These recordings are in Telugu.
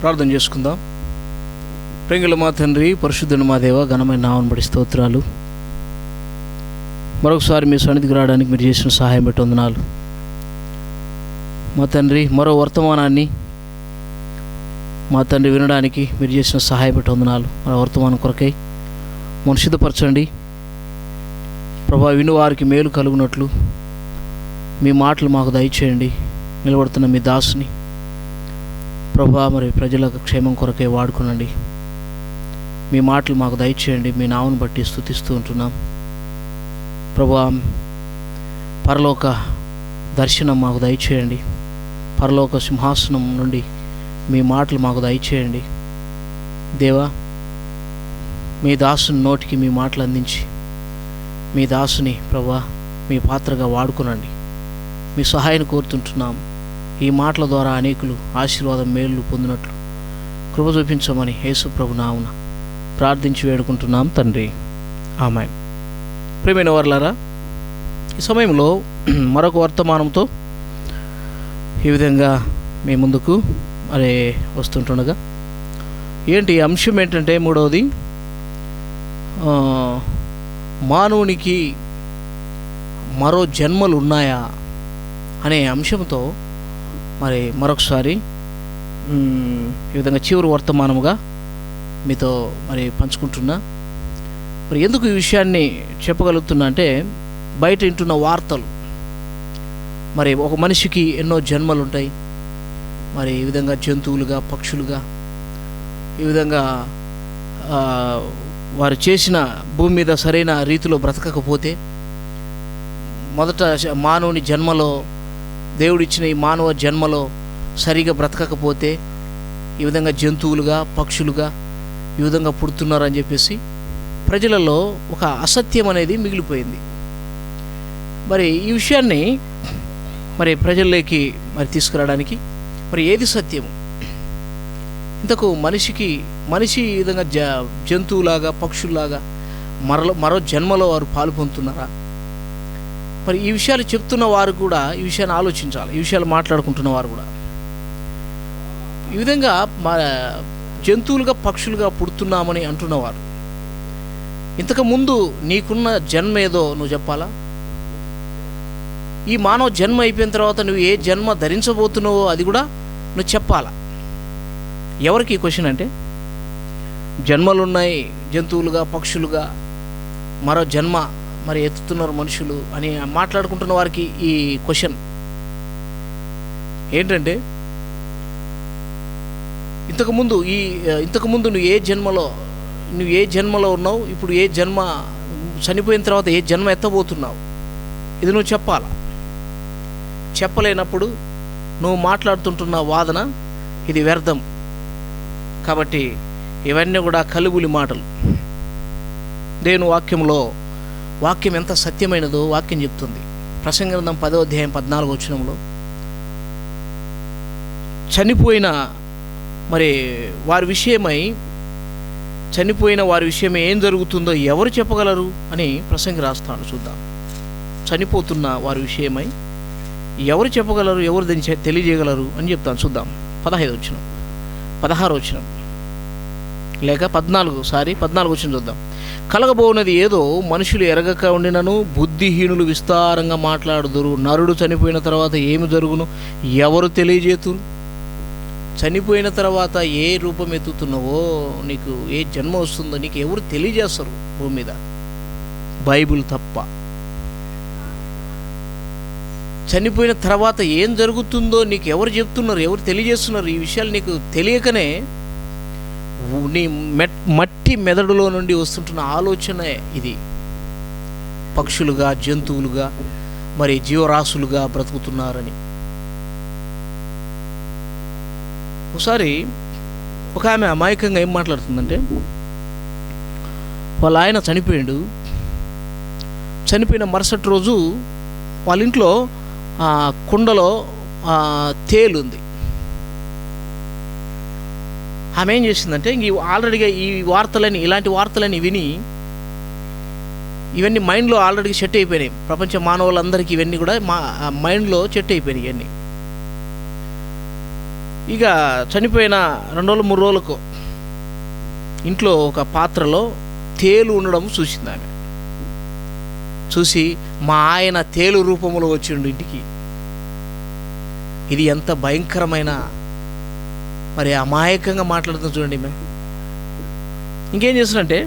ప్రార్థన చేసుకుందాం. ప్రేంగుల మా తండ్రి, పరిశుద్ధుని మా దేవ, ఘనమైన నామమును బట్టి స్తోత్రాలు. మరొకసారి మీ సన్నిధికి రావడానికి మీరు చేసిన సహాయం బట్టి వందనాలు. మా తండ్రి, మరో వర్తమానాన్ని మా తండ్రి వినడానికి మీరు చేసిన సహాయం బట్టి వందనాలు. మన వర్తమానం కొరకై మనసు సిద్ధపరచండి ప్రభా. వినువారికి మేలు కలుగునట్లు మీ మాటలు మాకు దయచేయండి. నిలబడుతున్న మీ దాసుని ప్రభా, మరి ప్రజలకు క్షేమం కొరకై వాడుకునండి. మీ మాటలు మాకు దయచేయండి. మీ నామను బట్టి స్తుతిస్తూ ఉంటున్నాం ప్రభా. పరలోక దర్శనం మాకు దయచేయండి. పరలోక సింహాసనం నుండి మీ మాటలు మాకు దయచేయండి దేవా. మీ దాసుని నోటికి మీ మాటలు అందించి మీ దాసుని ప్రభా మీ పాత్రగా వాడుకునండి. మీ సహాయాన్ని కోరుతుంటున్నాం. ఈ మాటల ద్వారా అనేకులు ఆశీర్వాదం మేలు పొందినట్లు కృప చూపించమని యేసు ప్రభు నామమున ప్రార్థించి వేడుకుంటున్నాం తండ్రి, ఆమేన్. ప్రియమైన వారలారా, ఈ సమయంలో మరొక వర్తమానంతో ఈ విధంగా మీ ముందుకు మరి వస్తుంటుండగా ఏంటి అంశం ఏంటంటే, మూడవది మానవునికి మరో జన్మలు ఉన్నాయా అనే అంశంతో మరి మరొకసారి ఈ విధంగా చివరి వర్తమానముగా మీతో మరి పంచుకుంటున్నా. మరి ఎందుకు ఈ విషయాన్ని చెప్పగలుగుతున్నా అంటే, బయట వింటున్న వార్తలు, మరి ఒక మనిషికి ఎన్నో జన్మలు ఉంటాయి. మరి ఈ విధంగా జంతువులుగా, పక్షులుగా, ఈ విధంగా వారు చేసిన భూమి మీద సరైన రీతిలో బ్రతకకపోతే, మొదట మానవుని జన్మలో దేవుడిచ్చిన ఈ మానవ జన్మలో సరిగా బ్రతకకపోతే ఈ విధంగా జంతువులుగా, పక్షులుగా ఈ విధంగా పుడుతున్నారని చెప్పేసి ప్రజలలో ఒక అసత్యం అనేది మిగిలిపోయింది. మరి ఈ విషయాన్ని మరి ప్రజల్లోకి మరి తీసుకురావడానికి మరి ఏది సత్యము? ఇంతకు మనిషి ఈ విధంగా జంతువులాగా, పక్షుల్లాగా మరో జన్మలో వారు పాలు పొందుతున్నారా? మరి ఈ విషయాలు చెప్తున్న వారు కూడా ఈ విషయాన్ని ఆలోచించాలి. ఈ విషయాలు మాట్లాడుకుంటున్న వారు కూడా ఈ విధంగా జంతువులుగా, పక్షులుగా పుడుతున్నామని అంటున్నవారు, ఇంతకుముందు నీకున్న జన్మ ఏదో నువ్వు చెప్పాలా? ఈ మానవ జన్మ అయిపోయిన తర్వాత నువ్వు ఏ జన్మ ధరించబోతున్నావో అది కూడా నువ్వు చెప్పాలా? ఎవరికి ఈ క్వశ్చన్ అంటే, జన్మలున్నాయి జంతువులుగా, పక్షులుగా, మరో జన్మ మరి ఎత్తుతున్నారు మనుషులు అని మాట్లాడుకుంటున్న వారికి ఈ క్వశ్చన్ ఏంటంటే, ఇంతకుముందు నువ్వు ఏ జన్మలో ఉన్నావు, ఇప్పుడు ఏ జన్మ, చనిపోయిన తర్వాత ఏ జన్మ ఎత్తబోతున్నావు, ఇది నువ్వు చెప్పాలా? చెప్పలేనప్పుడు నువ్వు మాట్లాడుతుంటున్న వాదన ఇది వ్యర్థం. కాబట్టి ఇవన్నీ కూడా కలుగులి మాటలు. దేవుని వాక్యం ఎంత సత్యమైనదో వాక్యం చెప్తుంది. ప్రసంగి గ్రంథం 10వ అధ్యాయం 14వ వచనంలో చనిపోయిన వారి విషయమై ఏం జరుగుతుందో ఎవరు చెప్పగలరు అని ప్రసంగి రాస్తాడు. చూద్దాం. చనిపోతున్న వారి విషయమై ఎవరు చెప్పగలరు, ఎవరు దీన్ని తెలియజేయగలరు అని చెప్తాను. చూద్దాం. 16వ వచనం లేక 14వ వచనం చూద్దాం. కలగబోనది ఏదో మనుషులు ఎరగక ఉండినను బుద్ధిహీనులు విస్తారంగా మాట్లాడుదురు. నరుడు చనిపోయిన తర్వాత ఏమి జరుగును ఎవరు తెలియజేతురు? చనిపోయిన తర్వాత ఏ రూపం ఎత్తుతున్నావో, నీకు ఏ జన్మ వస్తుందో నీకు ఎవరు తెలియజేస్తారు భూమి మీద? బైబిల్ తప్ప. చనిపోయిన తర్వాత ఏం జరుగుతుందో నీకు ఎవరు చెప్తున్నారు, ఎవరు తెలియజేస్తున్నారు? ఈ విషయాలు నీకు తెలియకనే నీ మట్టి మెదడులో నుండి వస్తుంటున్న ఆలోచన ఇది. పక్షులుగా, జంతువులుగా, మరి జీవరాశులుగా బ్రతుకుతున్నారని. ఒకసారి ఒక ఆమె అమాయకంగా ఏం మాట్లాడుతుందంటే, వాళ్ళ ఆయన చనిపోయిన మరుసటి రోజు వాళ్ళ ఇంట్లో కుండలో తేలుంది. ఆమె ఏం చేసిందంటే, ఆల్రెడీగా ఇలాంటి వార్తలని విని ఇవన్నీ మైండ్లో ఆల్రెడీ సెట్ అయిపోయినాయి. ప్రపంచ మానవులందరికీ ఇవన్నీ కూడా మైండ్లో సెట్ అయిపోయినాయి. ఇవన్నీ ఇక చనిపోయిన 2 రోజులు 3 రోజులకు ఇంట్లో ఒక పాత్రలో తేలు ఉండడం చూసింది ఆమె. చూసి మా ఆయన తేలు రూపంలో వచ్చిండు ఇంటికి. ఇది ఎంత భయంకరమైన, మరి అమాయకంగా మాట్లాడుతుంది చూడండి. మేము ఇంకేం చేస్తారంటే,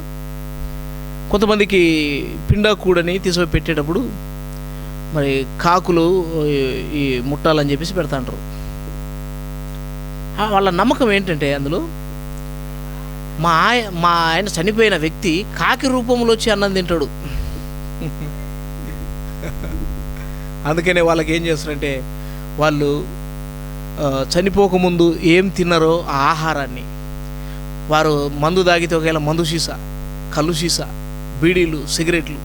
కొంతమందికి పిండాకూడని తీసుకొని పెట్టేటప్పుడు మరి కాకులు ఈ ముట్టాలని చెప్పేసి పెడతాంటారు. వాళ్ళ నమ్మకం ఏంటంటే, అందులో మా ఆయన చనిపోయిన వ్యక్తి కాకి రూపంలో వచ్చి అన్నం తింటాడు. అందుకనే వాళ్ళకి ఏం చేస్తారంటే, వాళ్ళు చనిపోకముందు ఏం తిన్నారో ఆ ఆహారాన్ని వారు మందు తాగితే ఒకవేళ మందు సీసా, కళ్ళు సీసా, బీడీలు, సిగరెట్లు,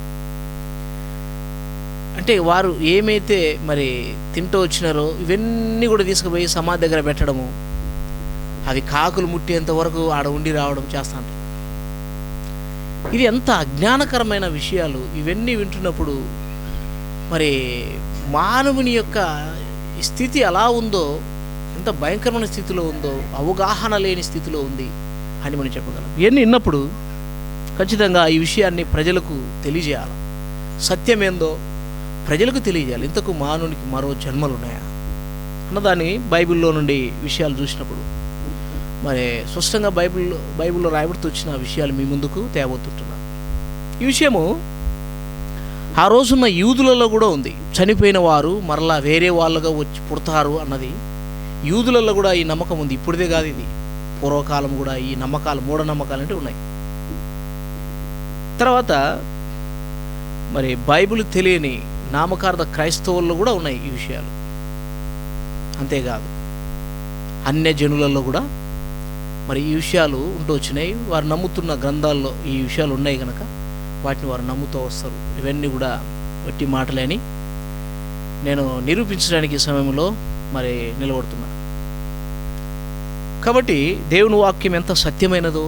అంటే వారు ఏమైతే మరి తింటూ వచ్చినారో ఇవన్నీ కూడా తీసుకుపోయి సమాధి దగ్గర పెట్టడము, అవి కాకులు ముట్టేంత వరకు ఆడ ఉండి రావడం చేస్తాంటారు. ఇది ఎంత అజ్ఞానకరమైన విషయాలు. ఇవన్నీ వింటున్నప్పుడు మరి మానవుని యొక్క స్థితి ఎలా ఉందో, ఎంత భయంకరమైన స్థితిలో ఉందో, అవగాహన లేని స్థితిలో ఉంది అని మనం చెప్పగలం. ఇవన్నీ విన్నప్పుడు ఖచ్చితంగా ఈ విషయాన్ని ప్రజలకు తెలియజేయాలి. సత్యం ఏందో ప్రజలకు తెలియజేయాలి. ఇంతకు మానవునికి మరో జన్మలు ఉన్నాయా అన్నదాన్ని బైబిల్లో నుండి విషయాలు చూసినప్పుడు మరి స్పష్టంగా బైబిల్లో రాయబడుతూ వచ్చిన విషయాలు మీ ముందుకు తేబోతుంటున్నాను. ఈ విషయము ఆ రోజున్న యూదులలో కూడా ఉంది. చనిపోయిన వారు మరలా వేరే వాళ్ళుగా వచ్చి పుడతారు అన్నది యూదులలో కూడా ఈ నమ్మకం ఉంది. ఇప్పుడుదే కాదు, ఇది పూర్వకాలం కూడా ఈ నమ్మకాలు, మూఢనమ్మకాలు అంటే ఉన్నాయి. తర్వాత మరి బైబిల్ తెలియని నామకార్థ క్రైస్తవుల్లో కూడా ఉన్నాయి ఈ విషయాలు. అంతేకాదు అన్య జనులలో కూడా మరి ఈ విషయాలు ఉంటూ వచ్చినాయి. వారు నమ్ముతున్న గ్రంథాల్లో ఈ విషయాలు ఉన్నాయి కనుక వాటిని వారు నమ్ముతూ వస్తారు. ఇవన్నీ కూడా వట్టి మాటలేని నేను నిరూపించడానికి ఈ సమయంలో మరి నిలబడుతున్నా. కాబట్టి దేవుని వాక్యం ఎంత సత్యమైనదో,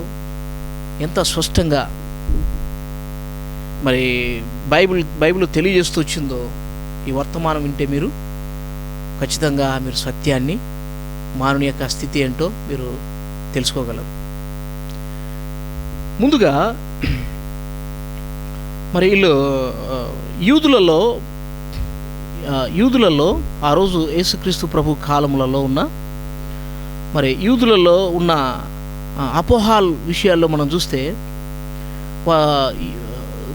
ఎంత స్పష్టంగా మరి బైబిల్ తెలియజేస్తూ వచ్చిందో, ఈ వర్తమానం వింటే మీరు ఖచ్చితంగా మీరు సత్యాన్ని, మానవుని యొక్క స్థితి ఏంటో మీరు తెలుసుకోగలరు. ముందుగా మరి వీళ్ళు యూదులలో ఆ రోజు యేసుక్రీస్తు ప్రభు కాలములలో ఉన్న మరి యూదులలో ఉన్న అపోహాల్ విషయాల్లో మనం చూస్తే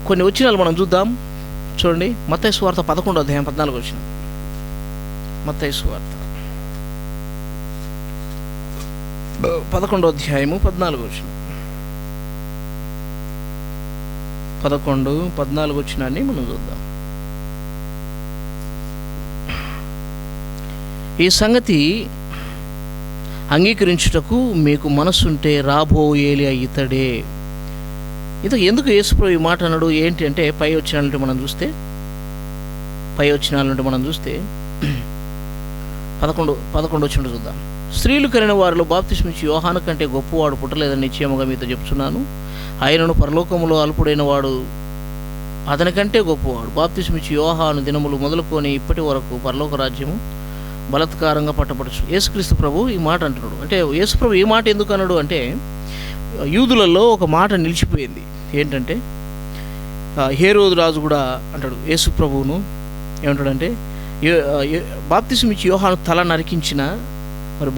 కొన్ని వచనాలు మనం చూద్దాం. చూడండి, మత్తయి సువార్త 11వ అధ్యాయం 14వ వచనం. మత్తయి సువార్త 11వ అధ్యాయము 14వ వచనం. 11-14 వచనాన్ని మనం చూద్దాం. ఈ సంగతి అంగీకరించుటకు మీకు మనస్సుంటే రాబో ఏలియా ఇతడే. ఎందుకు యేసుప్రభు ఈ మాట అన్నాడు ఏంటి అంటే, పై వచనాలంటే మనం చూస్తే 11 వచనం చూద్దాం. స్త్రీలు కలిగిన వారిలో బాప్తిస్మిచ్చి యోహాను కంటే గొప్పవాడు పుట్టలేదని నిశ్చయముగా మీతో చెప్తున్నాను. ఆయనను పరలోకములో అల్పుడైన వాడు అతని కంటే గొప్పవాడు. బాప్తిస్మిచ్చి యోహాను దినములు మొదలుకొని ఇప్పటి వరకు పరలోక రాజ్యము బలత్కారంగా పట్టపడచ్చు. యేసుక్రీస్తు ప్రభు ఈ మాట అంటున్నాడు. అంటే యేసుప్రభు ఈ మాట ఎందుకు అన్నాడు అంటే, యూదులలో ఒక మాట నిలిచిపోయింది. ఏంటంటే, హేరోదు రాజు కూడా అంటాడు యేసు ప్రభువును. ఏమంటాడంటే, బాప్తిసం ఇచ్చి యోహాను తల నరికించిన మరి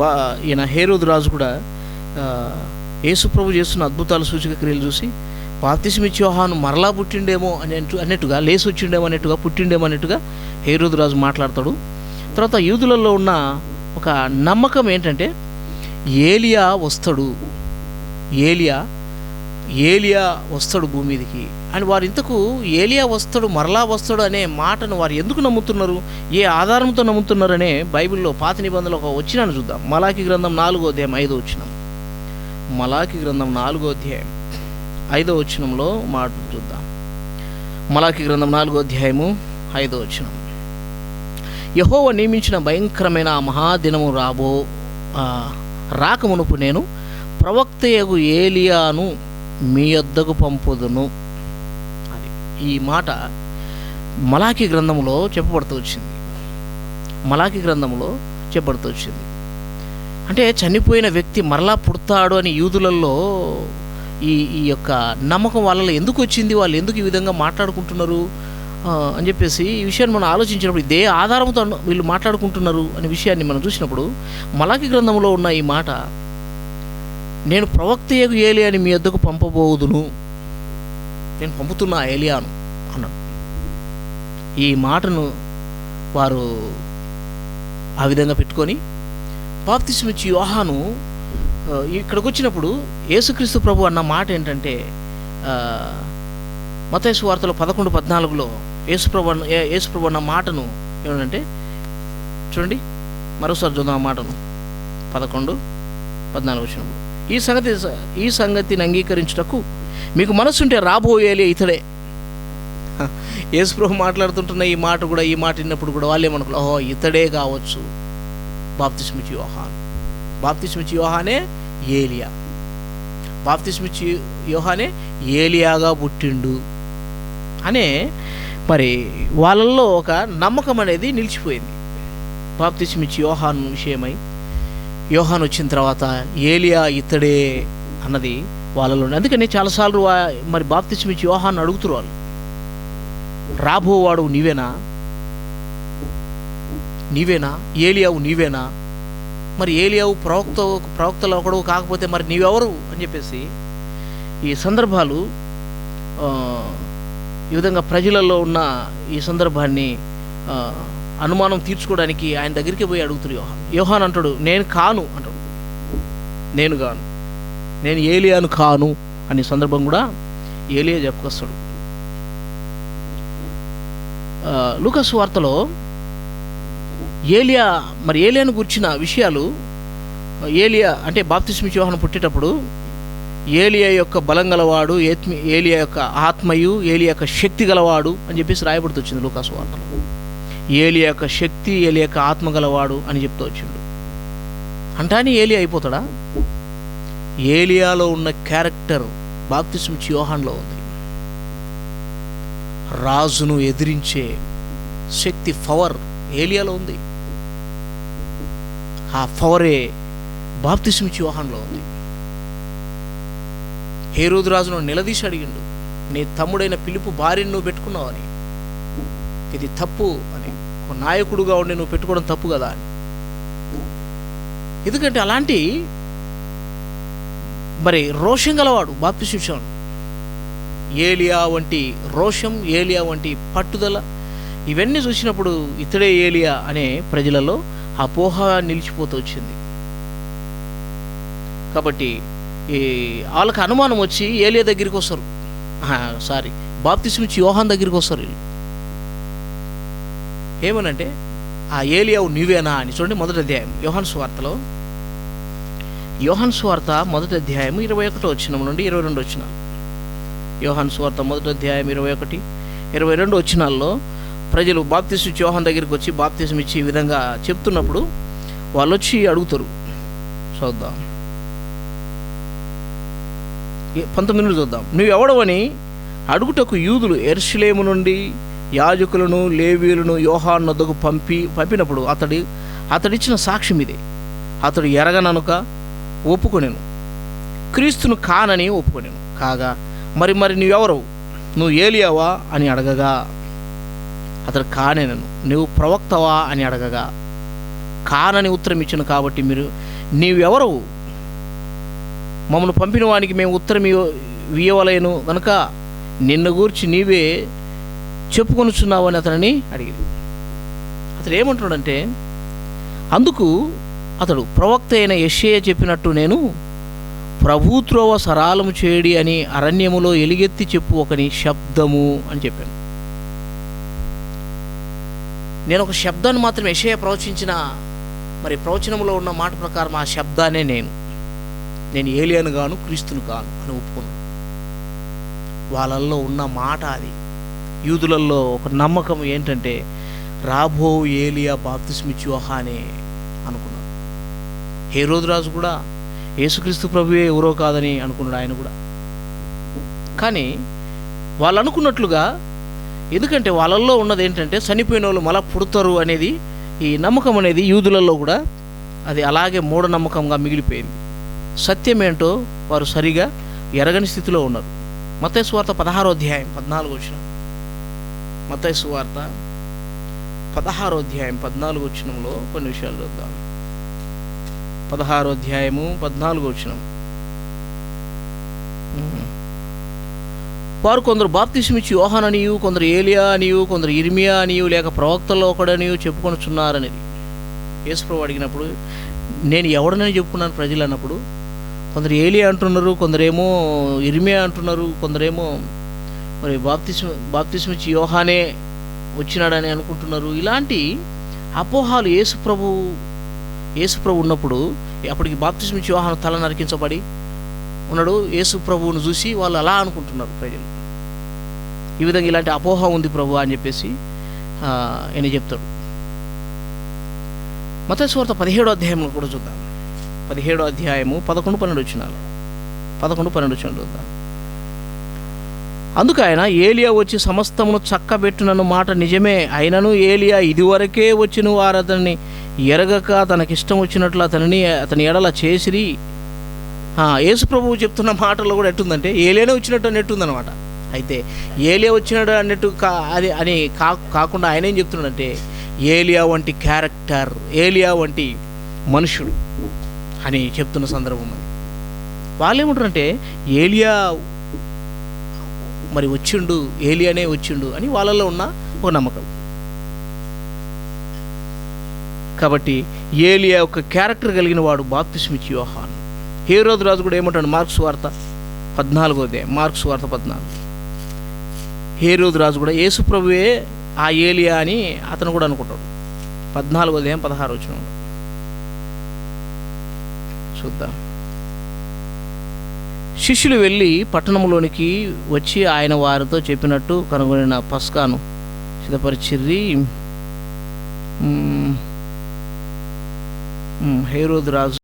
ఈయన హేరోదు రాజు కూడా యేసు ప్రభు చేస్తున్న అద్భుతాలు, సూచక క్రియలు చూసి బాప్తిసం ఇచ్చి యోహాను మరలా పుట్టిండేమో అన్నట్టుగా, లేసి వచ్చిండేమో అన్నట్టుగా, పుట్టిండేమో అన్నట్టుగా హేరోదు రాజు మాట్లాడతాడు. తర్వాత యూదులలో ఉన్న ఒక నమ్మకం ఏంటంటే, ఏలియా వస్తాడు భూమి మీదకి అని. వారు ఇంతకు ఏలియా వస్తాడు, మరలా వస్తాడు అనే మాటను వారు ఎందుకు నమ్ముతున్నారు, ఏ ఆధారంతో నమ్ముతున్నారు అనే బైబిల్లో పాత నిబంధనలో ఒక వచనాన్ని చూద్దాం. మలాకి గ్రంథం 4వ అధ్యాయం 5వ వచనం. మలాకి గ్రంథం 4వ అధ్యాయం 5వ వచనంలో మాట చూద్దాం. మలాకి గ్రంథం 4వ అధ్యాయము 5వ వచనం. యెహోవా నియమించిన భయంకరమైన ఆ మహాదినము రాకమునుపు నేను ప్రవక్తయగు ఏలియాను మీ యొద్దకు పంపుదును. అది ఈ మాట మలాకి గ్రంథంలో చెప్పబడుతూ వచ్చింది. అంటే చనిపోయిన వ్యక్తి మరలా పుడతాడు అని యూదులలో ఈ ఈ యొక్క నమ్మకం వాళ్ళలో ఎందుకు వచ్చింది, వాళ్ళు ఎందుకు ఈ విధంగా మాట్లాడుకుంటున్నారు అని చెప్పేసి ఈ విషయాన్ని మనం ఆలోచించినప్పుడు ఇదే ఆధారంతో వీళ్ళు మాట్లాడుకుంటున్నారు అనే విషయాన్ని మనం చూసినప్పుడు మలాకి గ్రంథంలో ఉన్న ఈ మాట, నేను ప్రవక్తయగు ఏలియాని మీ వద్దకు పంపబోదును, నేను పంపుతున్నా ఏలియాను అన్నాడు. ఈ మాటను వారు ఆ విధంగా పెట్టుకొని బాప్తిస్మం ఇచ్చి యోహాను ఇక్కడికి వచ్చినప్పుడు యేసుక్రీస్తు ప్రభు అన్న మాట ఏంటంటే, మత్తయి సువార్తలో 11:14 యేసుప్రభు అన్న మాటను ఏమంటే చూడండి, మరోసారి చూద్దాం ఆ మాటను. 11:14 వచ్చినప్పుడు, ఈ సంగతిని అంగీకరించుటకు మీకు మనసుంటే రాబోయేలే ఇతడే. యేసుప్రభు మాట్లాడుతుంటున్న ఈ మాట విన్నప్పుడు కూడా వాళ్ళు ఏమనుకున్నారు, ఓహో ఇతడే కావచ్చు బాప్తిస్మం ఇచ్చి యోహాను. బాప్తిస్మం ఇచ్చి యోహానే ఏలియా, బాప్తిస్మం ఇచ్చి యోహానే ఏలియాగా పుట్టిండు అనే మరి వాళ్ళల్లో ఒక నమ్మకం అనేది నిలిచిపోయింది. బాప్తిస్మం ఇచ్చి యోహాను విషయమై, యోహాను వచ్చిన తర్వాత ఏలియా ఇతడే అన్నది వాళ్ళలో. అందుకని చాలాసార్లు మరి బాప్తిస్మం ఇచ్చి యోహాను అడుగుతారు వాళ్ళు, రాబోవాడు నీవేనా, ఏలియావు నీవేనా, మరి ఏలియావు ప్రవక్తలో ఒకడు కాకపోతే మరి నీవెవరు అని చెప్పేసి ఈ సందర్భాలు ఈ విధంగా ప్రజలలో ఉన్న ఈ సందర్భాన్ని అనుమానం తీర్చుకోవడానికి ఆయన దగ్గరికి పోయి అడుగుతారు యోహాను అంటాడు, నేను కాను అంటాడు, నేను ఏలియాను కాను అనే సందర్భం కూడా ఏలియా చెప్పుకొస్తాడు. లూకా సువార్తలో ఏలియాను గురించిన విషయాలు, ఏలియా అంటే బాప్తిస్మం ఇచ్చి యోహాను పుట్టేటప్పుడు ఏలియా యొక్క బలం గలవాడు, ఏలియా యొక్క ఆత్మయు, ఏలియా యొక్క శక్తి గలవాడు అని చెప్పేసి రాయబడుతూ వచ్చింది లూకా సువార్తలో. ఏలియా యొక్క శక్తి, ఏలియా యొక్క ఆత్మ గలవాడు అని చెప్తూ వచ్చిండు. అంటాని ఏలియా అయిపోతాడా? ఏలియాలో ఉన్న క్యారెక్టర్ బాప్తిస్మం ఇచ్చి యోహానులో ఉంది. రాజును ఎదిరించే శక్తి, పవర్ ఏలియాలో ఉంది. ఆ పవరే బాప్తిస్మం ఇచ్చి యోహానులో ఉంది. హేరోదు రాజును నిలదీసి అడిగిండు, నీ తమ్ముడైన ఫిలిప్పు భార్యను నువ్వు పెట్టుకున్నావని, ఇది తప్పు అని, ఒక నాయకుడుగా ఉండి నువ్వు పెట్టుకోవడం తప్పు కదా అని. ఎందుకంటే అలాంటి మరి రోషం గలవాడు బాప్తిస్మం ఇచ్చి యోహాను. ఏలియా వంటి రోషం, ఏలియా వంటి పట్టుదల, ఇవన్నీ చూసినప్పుడు ఇతడే ఏలియా అనే ప్రజలలో అపోహ నిలిచిపోతూ వచ్చింది. కాబట్టి వాళ్ళకి అనుమానం వచ్చి ఏలియా దగ్గరికి వస్తారు, బాప్తిస్మం ఇచ్చి యోహాను దగ్గరికి వస్తారు. ఏమనంటే ఆ ఏలియావు నీవేనా అని. చూడండి మొదటి అధ్యాయం యోహాను సువార్తలో, యోహాను సువార్త మొదటి అధ్యాయం 21 వచనం నుండి 22 వచనాలు. యోహాను సువార్త మొదటి అధ్యాయం 21, 22 వచనాల్లో ప్రజలు బాప్తిస్మం ఇచ్చి యోహాను దగ్గరికి వచ్చి బాప్తిస్మం ఇచ్చి ఈ విధంగా చెప్తున్నప్పుడు వాళ్ళు వచ్చి అడుగుతారు. చూద్దాం 19 చూద్దాం. నువ్వు ఎవడవని అడుగుటకు యూదులు యెరూషలేము నుండి యాజకులను, లేవీయులను యోహాను వద్దకు పంపినప్పుడు అతడిచ్చిన సాక్ష్యం ఇదే. అతడు ఎరగననుక ఒప్పుకొనెను, క్రీస్తును కానని ఒప్పుకొనెను. కాగా మరి నువ్వెవరు, నువ్వు ఏలియావా అని అడగగా అతడు కానేనను. నువ్వు ప్రవక్తవా అని అడగగా కానని ఉత్తరం ఇచ్చాను. కాబట్టి నీవెవరు, మమ్మల్ని పంపిన వానికి మేము ఉత్తరం ఇవ్వలేను కనుక నిన్ను గూర్చి నీవే చెప్పుకొనుచున్నావు అని అతనిని అడిగింది. అతడు ఏమంటున్నాడంటే, అందుకు అతడు ప్రవక్త అయిన యెషయా చెప్పినట్టు నేను ప్రభుత్రోవ సరాలము చేయడి అని అరణ్యములో ఎలుగెత్తి చెప్పు ఒకని శబ్దము అని చెప్పాను. నేను ఒక శబ్దాన్ని మాత్రం యెషయా ప్రవచించిన మరి ప్రవచనంలో ఉన్న మాట ప్రకారం ఆ శబ్దాన్నే నేను ఏలియాను గాను, క్రీస్తును కాను అని ఒప్పుకున్నాను. వాళ్ళల్లో ఉన్న మాట అది. యూదులలో ఒక నమ్మకం ఏంటంటే రాబో ఏలియా బాప్తిస్మం ఇచ్చి యోహానే అనుకున్నాడు. హేరోదు రాజు కూడా యేసుక్రీస్తు ప్రభువే ఎవరో కాదని అనుకున్నాడు ఆయన కూడా. కానీ వాళ్ళు అనుకున్నట్లుగా, ఎందుకంటే వాళ్ళల్లో ఉన్నది ఏంటంటే చనిపోయిన వాళ్ళు మళ్ళా పుడతారు అనేది, ఈ నమ్మకం అనేది యూదులలో కూడా అది అలాగే మూఢనమ్మకంగా మిగిలిపోయింది. సత్యం ఏంటో వారు సరిగా ఎరగని స్థితిలో ఉన్నారు. మత్తయి సువార్త 16వ అధ్యాయం 14వ వచనం. మత్తయి సువార్త 16వ అధ్యాయం 14వ వచనంలో కొన్ని విషయాలు చూద్దాం. 16వ అధ్యాయము 14వ వచనం. వారు కొందరు బాప్తిస్మిచ్చి యోహాను అనియు, కొందరు ఏలియా అనియు, కొందరు ఇర్మియా అనియు, లేక ప్రవక్తల్లో ఒకడనియు చెప్పుకొనుచున్నారనేది. యేసుప్రభువు అడిగినప్పుడు నేను ఎవడనని చెప్పుకున్నాను ప్రజలు అన్నప్పుడు, కొందరు ఏలియా అంటున్నారు, కొందరేమో ఇర్మియా అంటున్నారు, కొందరేమో మరి బాప్తిస్మిచ్చి యోహానే వచ్చినాడని అనుకుంటున్నారు. ఇలాంటి అపోహాలు యేసుప్రభు ఉన్నప్పుడు, అప్పటికి బాప్తిస్మిచ్చి యోహాను తల నరికించబడి ఉన్నాడు. యేసు ప్రభువును చూసి వాళ్ళు అలా అనుకుంటున్నారు ప్రజలు. ఈ విధంగా ఇలాంటి అపోహ ఉంది ప్రభు అని చెప్పేసి ఆయన చెప్తాడు. మత్తయి సువార్త 17వ అధ్యాయంలో కూడా చూద్దాం. 17వ అధ్యాయము 11-12 వచనాలు. 11-12 వచనాలు చూద్దాం. అందుకు ఆయన, ఏలియా వచ్చి సమస్తమును చక్కబెట్టునను మాట నిజమే, అయినను ఏలియా ఇదివరకే వచ్చిన వారు అతన్ని ఎరగక తనకిష్టం వచ్చినట్లు అతని ఎడల చేసిరి. యేసు ప్రభువు చెప్తున్న మాటల్లో కూడా ఎట్టుందంటే ఏలియానే వచ్చినట్టు అని ఎట్టుందనమాట. అయితే ఏలియా వచ్చినాడు అన్నట్టు అని కాకుండా ఆయన ఏం చెప్తున్నాడంటే ఏలియా వంటి క్యారెక్టర్, ఏలియా వంటి మనుషుడు అని చెప్తున్న సందర్భం. అది వాళ్ళు ఏమంటారంటే ఏలియా మరి వచ్చిండు, ఏలియానే వచ్చిండు అని వాళ్ళలో ఉన్న ఒక నమ్మకం. కాబట్టి ఏలియా ఒక క్యారెక్టర్ కలిగిన వాడు బాప్తిస్మిచ్చి యోహాను. హేరోదు రాజు కూడా ఏమంటాడు? మార్క్స్ వార్త 14వ అధ్యాయం, మార్క్స్ వార్త 14. హేరోదు రాజు కూడా యేసు ప్రభువే ఆ ఏలియా అని అతను కూడా అనుకుంటాడు. 14వ అధ్యాయం 16వ వచనంలో చూద్దాం. శిష్యులు వెళ్ళి పట్టణంలోనికి వచ్చి ఆయన వారితో చెప్పినట్టు కనుగొనిన పస్కాను సిద్ధపరిచిర్రి. హేరోదు రాజు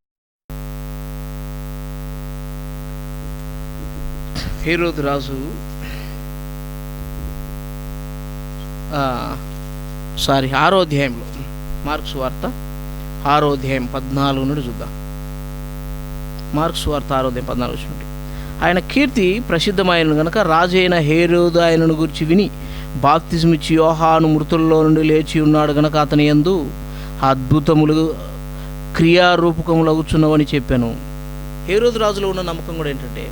సారీ 6వ అధ్యాయంలో, మార్క్స్ వార్త 6వ అధ్యాయం 14 నుండి చూద్దాం. మార్క్స్ వార్త 6వ అధ్యాయం 14 నుండి. ఆయన కీర్తి ప్రసిద్ధమైన గనుక రాజు అయిన హేరోదు ఆయనను గురించి విని బాప్తిస్మిచ్చి యోహాను మృతుల్లో నుండి లేచి ఉన్నాడు గనక అతని యందు అద్భుతములు క్రియారూపకములగుచున్నవని చెప్పాను. హేరోదు రాజులో ఉన్న నమ్మకం కూడా ఏంటంటే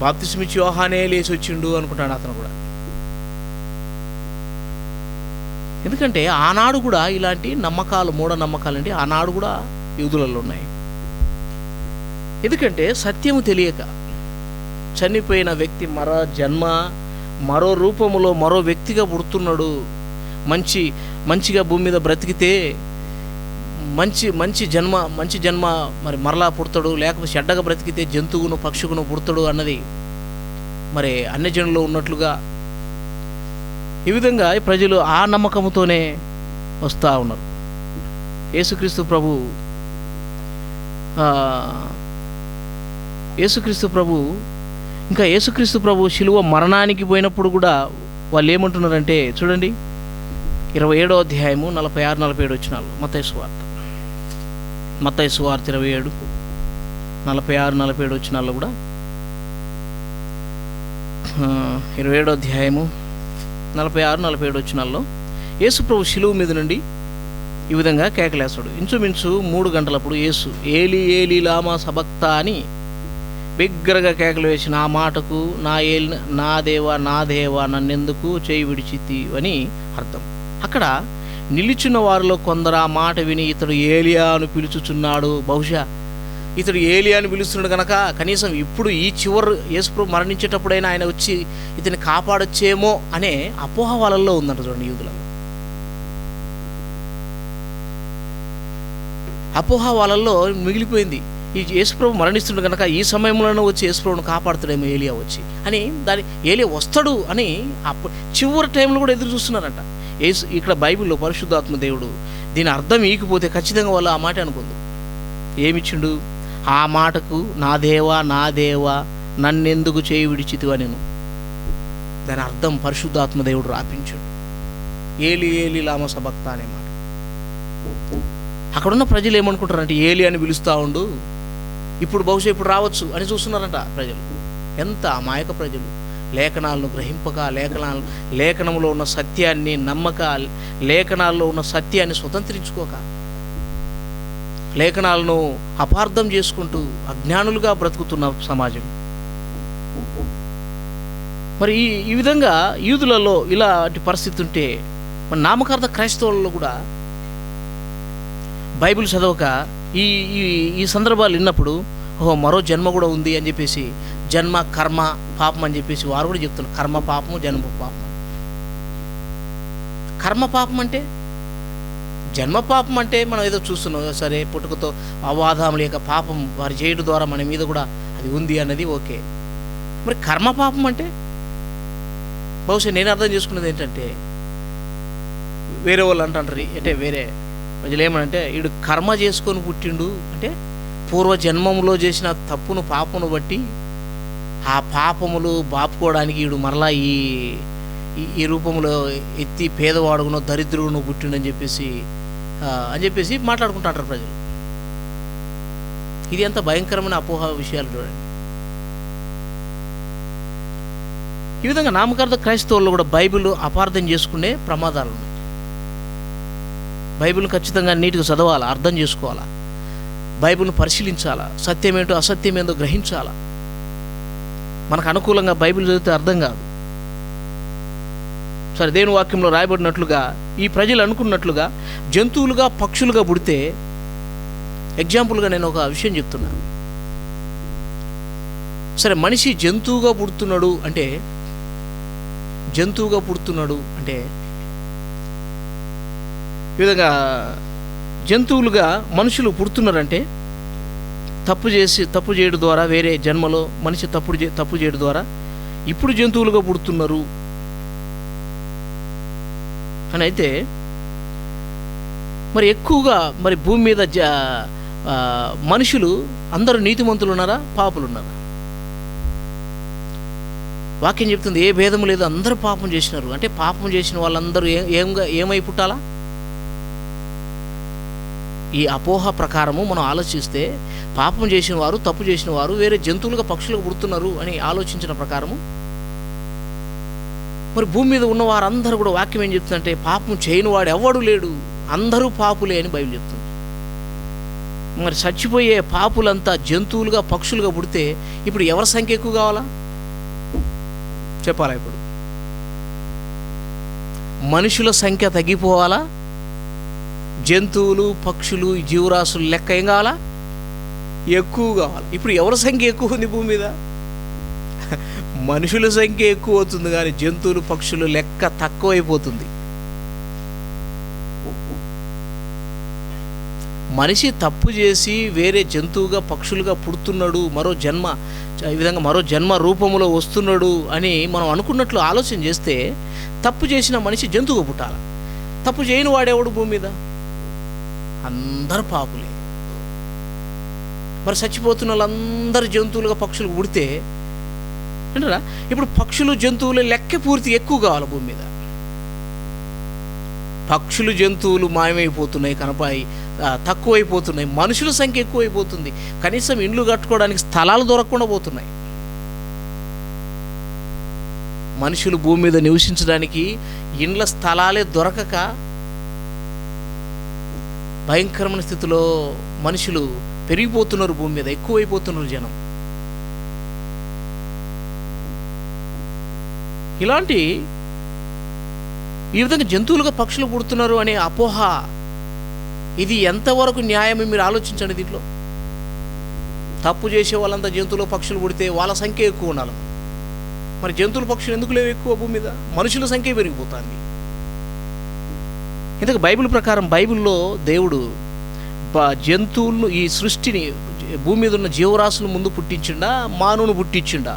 బాప్తిస్మిచ్చి యోహానే లేచి వచ్చిండు అనుకుంటాడు అతను కూడా. ఎందుకంటే ఆనాడు కూడా ఇలాంటి నమ్మకాలు, మూఢనమ్మకాలు అంటే ఆనాడు కూడా యూదులలో ఉన్నాయి. ఎందుకంటే సత్యము తెలియక చనిపోయిన వ్యక్తి మరో రూపములో మరో వ్యక్తిగా పుడుతున్నాడు, మంచిగా భూమి మీద బ్రతికితే మంచి జన్మ మరి మరలా పుడతాడు, లేకపోతే చెడ్డగా బ్రతికితే జంతువును పక్షుకును పుడతాడు అన్నది మరి అన్యజనుల్లో ఉన్నట్లుగా ఈ విధంగా ప్రజలు ఆ నమ్మకంతోనే వస్తూ ఉన్నారు. యేసుక్రీస్తు ప్రభు శిలువ మరణానికి పోయినప్పుడు కూడా వాళ్ళు ఏమంటున్నారంటే చూడండి, 27వ అధ్యాయము 46-47 వచనాలు. మత్తయి సువార్త 27 46-47 వచనాల్లో కూడా 27వ అధ్యాయము 46-47 వచనాల్లో యేసు ప్రభు శిలువ మీద నుండి ఈ విధంగా కేకలేస్తాడు. ఇంచుమించు 3 గంటలప్పుడు యేసు ఏలి ఏలి లామా సబక్తా అని బిగ్గరగా కేకలు వేసిన ఆ మాటకు నా దేవా నన్నెందుకు చేయి విడిచితి అని అర్థం. అక్కడ నిలుచున్న వారిలో కొందరు ఆ మాట విని ఇతడు ఏలియాను పిలుచుచున్నాడు, బహుశా ఇతడు ఏలియాను పిలుస్తున్నాడు కనుక కనీసం ఇప్పుడు ఈ చివరి యేసుప్రభు మరణించేటప్పుడైనా ఆయన వచ్చి ఇతన్ని కాపాడొచ్చేమో అనే అపోహ వాళ్ళల్లో ఉందంట. చూడండి, యూదులలో అపోహ వాళ్ళల్లో మిగిలిపోయింది. ఈ యేసుప్రభు మరణిస్తుండే కనుక ఈ సమయంలోనే వచ్చి యేసుప్రభుని కాపాడుతాడేమో ఏలియా వచ్చి అని, ఏలియా వస్తాడు అని చివరి టైంలో కూడా ఎదురు చూస్తున్నారంట. ఇక్కడ బైబిల్లో పరిశుద్ధాత్మ దేవుడు దీని అర్థం ఈకపోతే ఖచ్చితంగా వాళ్ళు ఆ మాట అనుకుంది. ఏమిచ్చిండు? ఆ మాటకు నా దేవా నన్నెందుకు చేయి విడిచితివా నేను. దాని అర్థం పరిశుద్ధాత్మ దేవుడు రాపించాడు. ఏలి ఏలి లామ సబక్తా అనే మాట. అక్కడున్న ప్రజలు ఏమనుకుంటారంటే ఏలి అని పిలుస్తూ ఉండు, ఇప్పుడు బహుశా ఇప్పుడు రావచ్చు అని చూస్తున్నారంట ప్రజలు. ఎంత అమాయక ప్రజలు! లేఖనాలను గ్రహింపక, లేఖనంలో ఉన్న సత్యాన్ని నమ్మక, లేఖనాల్లో ఉన్న సత్యాన్ని స్వతంత్రించుకోక, లేఖనాలను అపార్థం చేసుకుంటూ అజ్ఞానులుగా బ్రతుకుతున్న సమాజం. మరి ఈ విధంగా యూదులలో ఇలాంటి పరిస్థితి ఉంటే, మన నామకార్థ క్రైస్తవులలో కూడా బైబిల్ చదవక ఈ సందర్భాలు విన్నప్పుడు ఓహో మరో జన్మ కూడా ఉంది అని చెప్పేసి, జన్మ కర్మ పాపం అని చెప్పేసి వారు కూడా చెప్తున్నారు. కర్మ పాపము, జన్మ పాపం. కర్మ పాపం అంటే, జన్మ పాపం అంటే మనం ఏదో చూస్తున్నాం, సరే పుట్టుకతో అవాదాముల యొక్క పాపం వారు చేయడం ద్వారా మన మీద కూడా అది ఉంది అన్నది ఓకే. మరి కర్మ పాపం అంటే బహుశా నేను అర్థం చేసుకున్నది ఏంటంటే, వేరే వాళ్ళు అంటారు, అంటే వేరే ప్రజలు ఏమనంటే వీడు కర్మ చేసుకొని పుట్టిండు అంటే పూర్వజన్మంలో చేసిన తప్పును పాపమును బట్టి ఆ పాపములు బాపుకోవడానికి వీడు మరలా ఈ రూపంలో ఎత్తి పేదవాడుగునో దరిద్రుడును పుట్టిండని చెప్పేసి మాట్లాడుకుంటారు ప్రజలు. ఇది ఎంత భయంకరమైన అపోహ విషయాలు చూడండి. ఈ విధంగా నామకార్థ క్రైస్తవుల్లో కూడా బైబిల్ అపార్థం చేసుకునే ప్రమాదాలు ఉన్నాయి. బైబిల్ ఖచ్చితంగా నీట్గా చదవాలా, అర్థం చేసుకోవాలా, బైబిల్ను పరిశీలించాలా, సత్యమేంటో అసత్యమేందో గ్రహించాలా. మనకు అనుకూలంగా బైబిల్ చదివితే అర్థం కాదు. సరే, దేవుని వాక్యంలో రాయబడినట్లుగా ఈ ప్రజలు అనుకున్నట్లుగా జంతువులుగా పక్షులుగా పుడితే, ఎగ్జాంపుల్గా నేను ఒక విషయం చెప్తున్నాను. సరే, మనిషి జంతువుగా పుడుతున్నాడు అంటే ఈ విధంగా జంతువులుగా మనుషులు పుడుతున్నారంటే తప్పు చేయడం ద్వారా, వేరే జన్మలో మనిషి తప్పు చేయడం ద్వారా ఇప్పుడు జంతువులుగా పుడుతున్నారు అని అయితే, మరి ఎక్కువగా మరి భూమి మీద మనుషులు అందరూ నీతిమంతులు ఉన్నారా, పాపులు ఉన్నారా? వాక్యం చెప్తుంది ఏ భేదము లేదు, అందరూ పాపం చేసినారు. అంటే పాపం చేసిన వాళ్ళందరూ ఏమై పుట్టాలా? ఈ అపోహ ప్రకారము మనం ఆలోచిస్తే పాపం చేసిన వారు, తప్పు చేసిన వారు వేరే జంతువులుగా పక్షులుగా పుడుతున్నారు అని ఆలోచించిన ప్రకారము మరి భూమి మీద ఉన్న వారందరూ కూడా వాక్యం ఏం చెప్తుందంటే పాపం చేయని వాడు ఎవడు లేడు, అందరూ పాపులే అని బైబిల్ చెప్తుంది. మరి చచ్చిపోయే పాపులంతా జంతువులుగా పక్షులుగా పుడితే ఇప్పుడు ఎవరి సంఖ్య ఎక్కువ కావాలా చెప్పాలా? ఇప్పుడు మనుషుల సంఖ్య తగ్గిపోవాలా? జంతువులు, పక్షులు, జీవరాశులు లెక్క ఏం కావాలా? ఎక్కువ కావాలి. ఇప్పుడు ఎవరి సంఖ్య ఎక్కువ ఉంది భూమి మీద? మనుషుల సంఖ్య ఎక్కువ అవుతుంది కానీ జంతువులు, పక్షులు లెక్క తక్కువైపోతుంది. మనిషి తప్పు చేసి వేరే జంతువుగా పక్షులుగా పుడుతున్నాడు, ఈ విధంగా మరో జన్మ రూపంలో వస్తున్నాడు అని మనం అనుకున్నట్లు ఆలోచన చేస్తే తప్పు చేసిన మనిషి జంతువుగా పుట్టాలి. తప్పు చేయని వాడేవాడు భూమి మీద? అందరు పాపులే. మరి చచ్చిపోతున్న వాళ్ళందరూ జంతువులుగా పక్షులు పుడితే అంటారా? ఇప్పుడు పక్షులు, జంతువులు లెక్క పూర్తి ఎక్కువ కావాలి భూమి మీద. పక్షులు, జంతువులు మాయమైపోతున్నాయి, కనపాయి తక్కువైపోతున్నాయి. మనుషుల సంఖ్య ఎక్కువైపోతుంది. కనీసం ఇండ్లు కట్టుకోవడానికి స్థలాలు దొరకకుండా పోతున్నాయి. మనుషులు భూమి మీద నివసించడానికి ఇండ్ల స్థలాలే దొరకక భయంకరమైన స్థితిలో మనుషులు పెరిగిపోతున్నారు. భూమి మీద ఎక్కువైపోతున్నారు జనం. ఈ విధంగా జంతువులుగా పక్షులు పుడుతున్నారు అనే అపోహ, ఇది ఎంతవరకు న్యాయమే మీరు ఆలోచించండి. దీంట్లో తప్పు చేసే వాళ్ళంతా జంతువులు, పక్షులు పుడితే వాళ్ళ సంఖ్య ఎక్కువ ఉండాలి. మరి జంతువులు, పక్షులు ఎందుకు లేవు ఎక్కువ భూమి మీద? మనుషుల సంఖ్య పెరిగిపోతుంది. ఇంతకు బైబిల్ ప్రకారం, బైబిల్లో దేవుడు జంతువులను, ఈ సృష్టిని, భూమి మీద ఉన్న జీవరాశులను ముందు పుట్టించిండా, మానవుని పుట్టించిండా?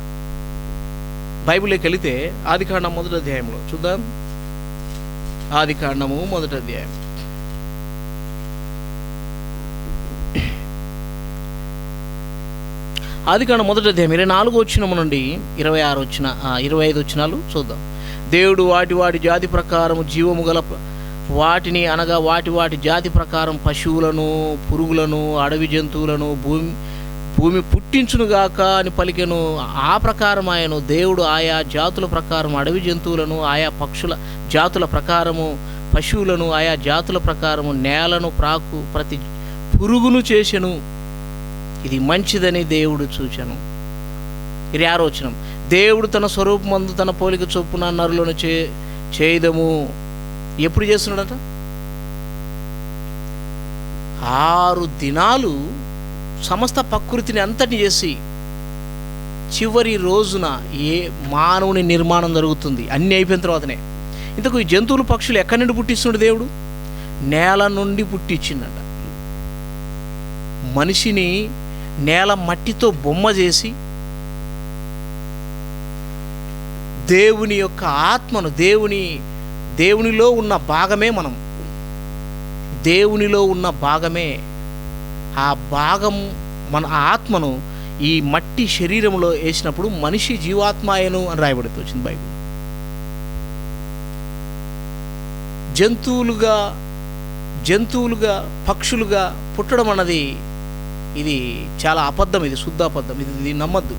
బైబిల్లోకి వెళితే ఆదికాండం 1వ అధ్యాయంలో చూద్దాం. ఆదికాండము 1వ అధ్యాయం. ఆదికాండం 1వ అధ్యాయం 24వ వచనం నుండి 25 వచనాలు చూద్దాం. దేవుడు వాటి జాతి ప్రకారము జీవము గల వాటిని అనగా వాటి జాతి ప్రకారం పశువులను, పురుగులను, అడవి జంతువులను భూమి పుట్టించునుగాక అని పలికెను. ఆ ప్రకారం ఆయన దేవుడు ఆయా జాతుల ప్రకారం అడవి జంతువులను, ఆయా పక్షుల జాతుల ప్రకారము పశువులను, ఆయా జాతుల ప్రకారము నేలను ప్రాకు ప్రతి పురుగును చేసెను. ఇది మంచిదని దేవుడు చూచెను. ఇది ఆరోచనం. దేవుడు తన స్వరూపమందు తన పోలిక చొప్పున నరులను చేయదము. ఎప్పుడు చేస్తున్నాడట? 6 దినాలు సమస్త ప్రకృతిని అంతటి చేసి చివరి రోజున మానవుని నిర్మాణం జరుగుతుంది. అన్నీ అయిపోయిన తర్వాతనే. ఇంతకు ఈ జంతువులు పక్షులు ఎక్కడి నుండి పుట్టిస్తున్నాడు దేవుడు? నేల నుండి పుట్టించిందట. మనిషిని నేల మట్టితో బొమ్మ చేసి దేవుని యొక్క ఆత్మను దేవునిలో ఉన్న భాగమే మనం. దేవునిలో ఉన్న భాగమే ఆ భాగం మన ఆత్మను ఈ మట్టి శరీరంలో వేసినప్పుడు మనిషి జీవాత్మాయను అని రాయబడుతూ వచ్చింది బైబిల్. జంతువులుగా పక్షులుగా పుట్టడం అన్నది ఇది చాలా అబద్ధం. ఇది శుద్ధ అబద్ధం. ఇది నమ్మద్దు.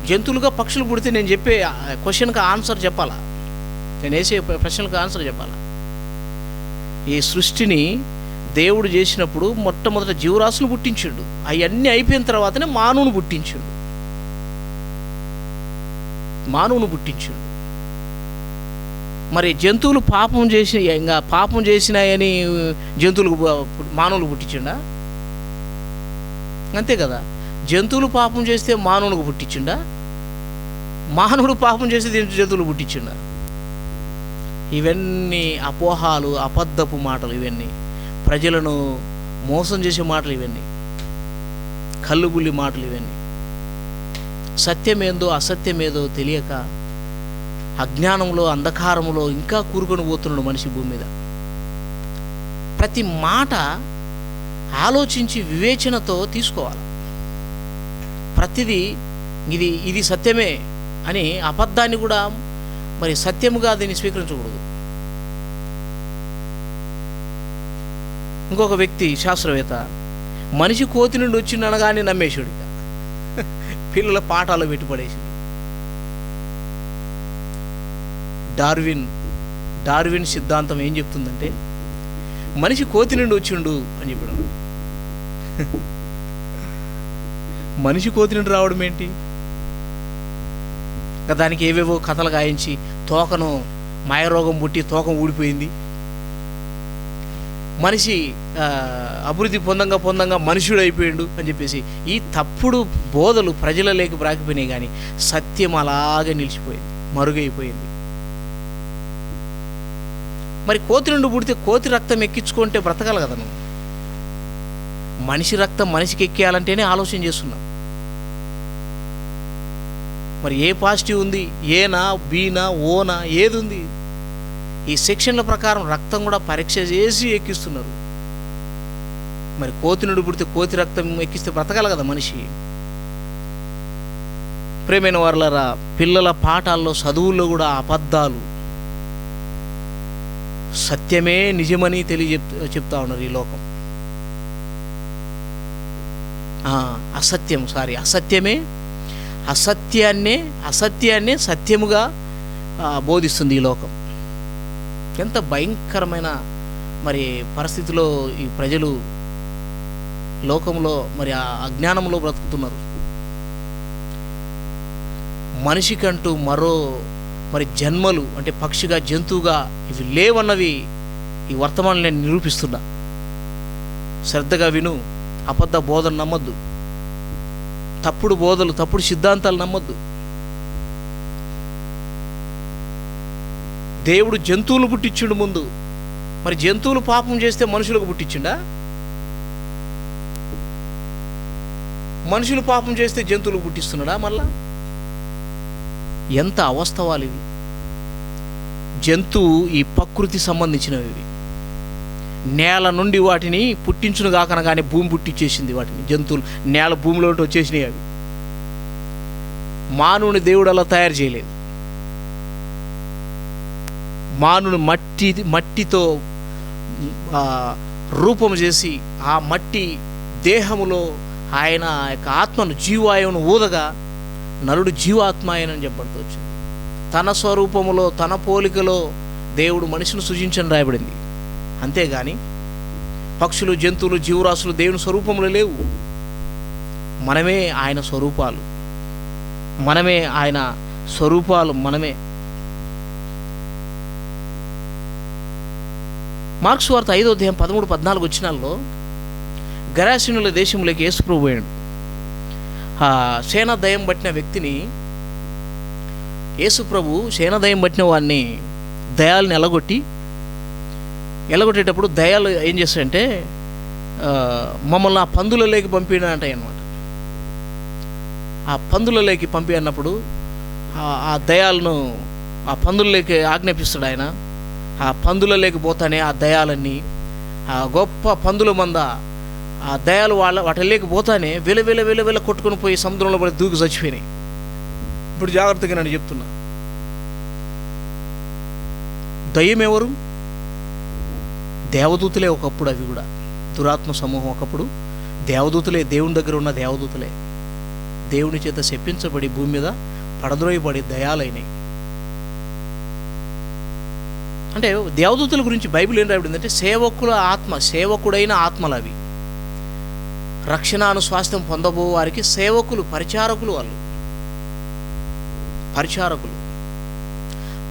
జంతువులుగా పక్షులు పుడితే నేను చెప్పే క్వశ్చన్కి ఆన్సర్ చెప్పాలా, నేను వేసే ప్రశ్నలకు ఆన్సర్ చెప్పాలా. ఈ సృష్టిని దేవుడు చేసినప్పుడు మొట్టమొదట జీవరాశులు పుట్టించాడు. అవన్నీ అయిపోయిన తర్వాతనే మానవుని పుట్టించాడు. మరి జంతువులు పాపం చేసినాయని జంతువులు మానవులు పుట్టించిండా? అంతే కదా. జంతువులు పాపం చేస్తే మానవునికి పుట్టించిండా? మానవుడు పాపం చేస్తే జంతువులు పుట్టించిండా? ఇవన్నీ అపోహాలు, అబద్ధపు మాటలు. ఇవన్నీ ప్రజలను మోసం చేసే మాటలు. ఇవన్నీ కల్లుబుల్లి మాటలు. ఇవన్నీ సత్యమేందో అసత్యమేదో తెలియక అజ్ఞానంలో, అంధకారంలో ఇంకా కూరుకొని పోతున్నాడు మనిషి భూమి మీద. ప్రతి మాట ఆలోచించి వివేచనతో తీసుకోవాలి. ప్రతిదీ ఇది సత్యమే అని అబద్ధాన్ని కూడా మరి సత్యముగా దీన్ని స్వీకరించకూడదు. ఇంకొక వ్యక్తి శాస్త్రవేత్త మనిషి కోతి నుండి వచ్చిండు అనగానే నమ్మేశాడు. పిల్లల పాఠాలు పెట్టి పడేసాడు. డార్విన్ సిద్ధాంతం ఏం చెప్తుందంటే మనిషి కోతి నుండి వచ్చిండు అని చెప్పడం. మనిషి కోతి నుండి రావడం ఏంటి? దానికి ఏవేవో కథలు గాయించి తోకను మాయరోగం పుట్టి తోకం ఊడిపోయింది. మనిషి అభివృద్ధి పొందంగా మనుషుడు అయిపోయాడు అని చెప్పేసి ఈ తప్పుడు బోధలు ప్రజలలోకి బ్రాకిపోయినాయి. కానీ సత్యం అలాగే నిలిచిపోయింది, మరుగైపోయింది. మరి కోతి నుండి పుడితే కోతి రక్తం ఎక్కించుకుంటే బ్రతకాలి కదా నువ్వు. మనిషి రక్తం మనిషికి ఎక్కేయాలంటేనే ఆలోచన చేస్తున్నాం. మరి ఏ పాజిటివ్ ఉంది, ఏనా బీనా ఓనా ఏది ఉంది? ఈ సెక్షన్ల ప్రకారం రక్తం కూడా పరీక్ష చేసి ఎక్కిస్తున్నారు. మరి కోతి నుండి పుడితే కోతి రక్తం ఎక్కిస్తే బ్రతకాలి కదా మనిషి. ప్రేమైన వారలారా, పిల్లల పాఠాల్లో చదువుల్లో కూడా అబద్ధాలు, సత్యమే నిజమని చెప్తా ఉన్నారు ఈ లోకం. అసత్యాన్నే సత్యముగా బోధిస్తుంది ఈ లోకం. ఎంత భయంకరమైన మరి పరిస్థితిలో ఈ ప్రజలు లోకంలో మరి ఆ అజ్ఞానంలో బ్రతుకుతున్నారు. మనిషికంటూ మరో మరి జన్మలు అంటే పక్షిగా జంతువుగా ఇవి లేవన్నవి ఈ వర్తమానం నేను నిరూపిస్తున్నా. శ్రద్ధగా విను. అబద్ధ బోధన నమ్మద్దు. తప్పుడు బోధలు, తప్పుడు సిద్ధాంతాలు నమ్మద్దు. దేవుడు జంతువులు పుట్టించిండు ముందు. మరి జంతువులు పాపం చేస్తే మనుషులకు పుట్టించిండా? మనుషులు పాపం చేస్తే జంతువులు పుట్టిస్తున్నాడా? మళ్ళా ఎంత అవస్థవాలు ఇవి. జంతువు ఈ ప్రకృతి సంబంధించినవి. నేల నుండి వాటిని పుట్టించును కాకనగానే భూమి పుట్టించేసింది వాటిని. జంతువులు నేల భూమిలో వచ్చేసినాయి. అవి మానవుని దేవుడు అలా తయారు చేయలేదు. మానును మట్టితో రూపం చేసి ఆ మట్టి దేహములో ఆయన యొక్క ఆత్మను జీవాయువును ఊదగా నరుడు జీవాత్మ ఆయనని చెప్పబడుతూ వచ్చింది. తన స్వరూపములో తన పోలికలో దేవుడు మనిషిని సృజించని రాయబడింది. అంతేగాని పక్షులు, జంతువులు, జీవరాశులు దేవుని స్వరూపంలో లేవు. మనమే ఆయన స్వరూపాలు, మనమే. మార్క్స్ వార్త 5వ అధ్యాయం 13-14 వచనాల్లో గెరాసీనుల దేశంలోకి యేసు ప్రభువు పోయాడు. ఆ సేనాదయం పట్టిన వ్యక్తిని, యేసు ప్రభు సేనాదయం పట్టిన వాడిని దయాలను ఎలగొట్టేటప్పుడు దయాలు ఏం చేస్తాయంటే మమ్మల్ని ఆ పందులలోకి పంపినంటాయి అన్నమాట. ఆ పందులలోకి పంపినప్పుడు ఆ దయాలను ఆ పందులలోకి ఆజ్ఞాపిస్తాడు ఆయన. ఆ పందులలోకి పోతానే ఆ దయాలన్నీ, ఆ గొప్ప పందుల మంద ఆ దయాలు వాటిలోకి పోతానే వెల కొట్టుకుని పోయి సముద్రంలో పడి దూకి చచ్చిపోయినాయి. ఇప్పుడు జాగ్రత్తగా నేను చెప్తున్నా, దయ్యం ఎవరు? దేవదూతలే ఒకప్పుడు. అవి కూడా దురాత్మ సమూహం ఒకప్పుడు దేవదూతలే, దేవుని దగ్గర ఉన్న దేవదూతలే. దేవుని చేత శపించబడి భూమి మీద పడద్రోయబడి దయాలైనాయి. అంటే దేవదూతల గురించి బైబిల్ ఏం రాయబడిందంటే సేవకుడైన ఆత్మలు అవి. రక్షణను స్వాస్థ్యం పొందబో వారికి సేవకులు, పరిచారకులు. వాళ్ళు